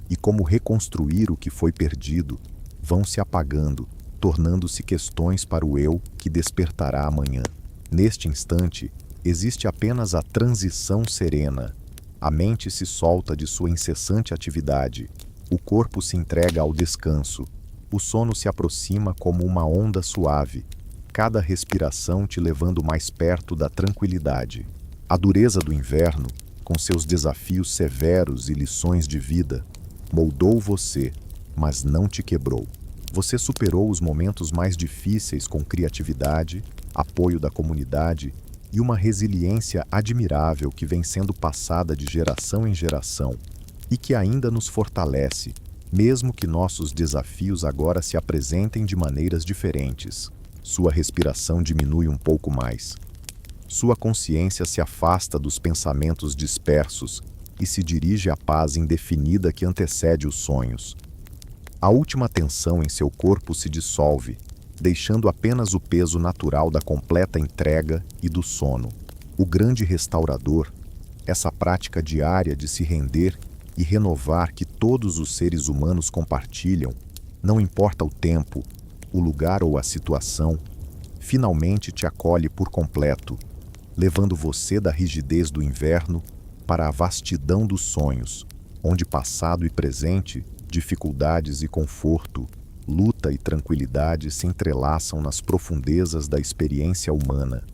e como reconstruir o que foi perdido, vão se apagando, tornando-se questões para o eu que despertará amanhã. Neste instante, existe apenas a transição serena. A mente se solta de sua incessante atividade, o corpo se entrega ao descanso, o sono se aproxima como uma onda suave, cada respiração te levando mais perto da tranquilidade. A dureza do inverno, com seus desafios severos e lições de vida, moldou você, mas não te quebrou. Você superou os momentos mais difíceis com criatividade, apoio da comunidade e uma resiliência admirável que vem sendo passada de geração em geração e que ainda nos fortalece, mesmo que nossos desafios agora se apresentem de maneiras diferentes. Sua respiração diminui um pouco mais. Sua consciência se afasta dos pensamentos dispersos e se dirige à paz indefinida que antecede os sonhos. A última tensão em seu corpo se dissolve, deixando apenas o peso natural da completa entrega e do sono. O grande restaurador, essa prática diária de se render e renovar que todos os seres humanos compartilham, não importa o tempo, o lugar ou a situação, finalmente te acolhe por completo, levando você da rigidez do inverno para a vastidão dos sonhos, onde passado e presente, dificuldades e conforto, luta e tranquilidade se entrelaçam nas profundezas da experiência humana.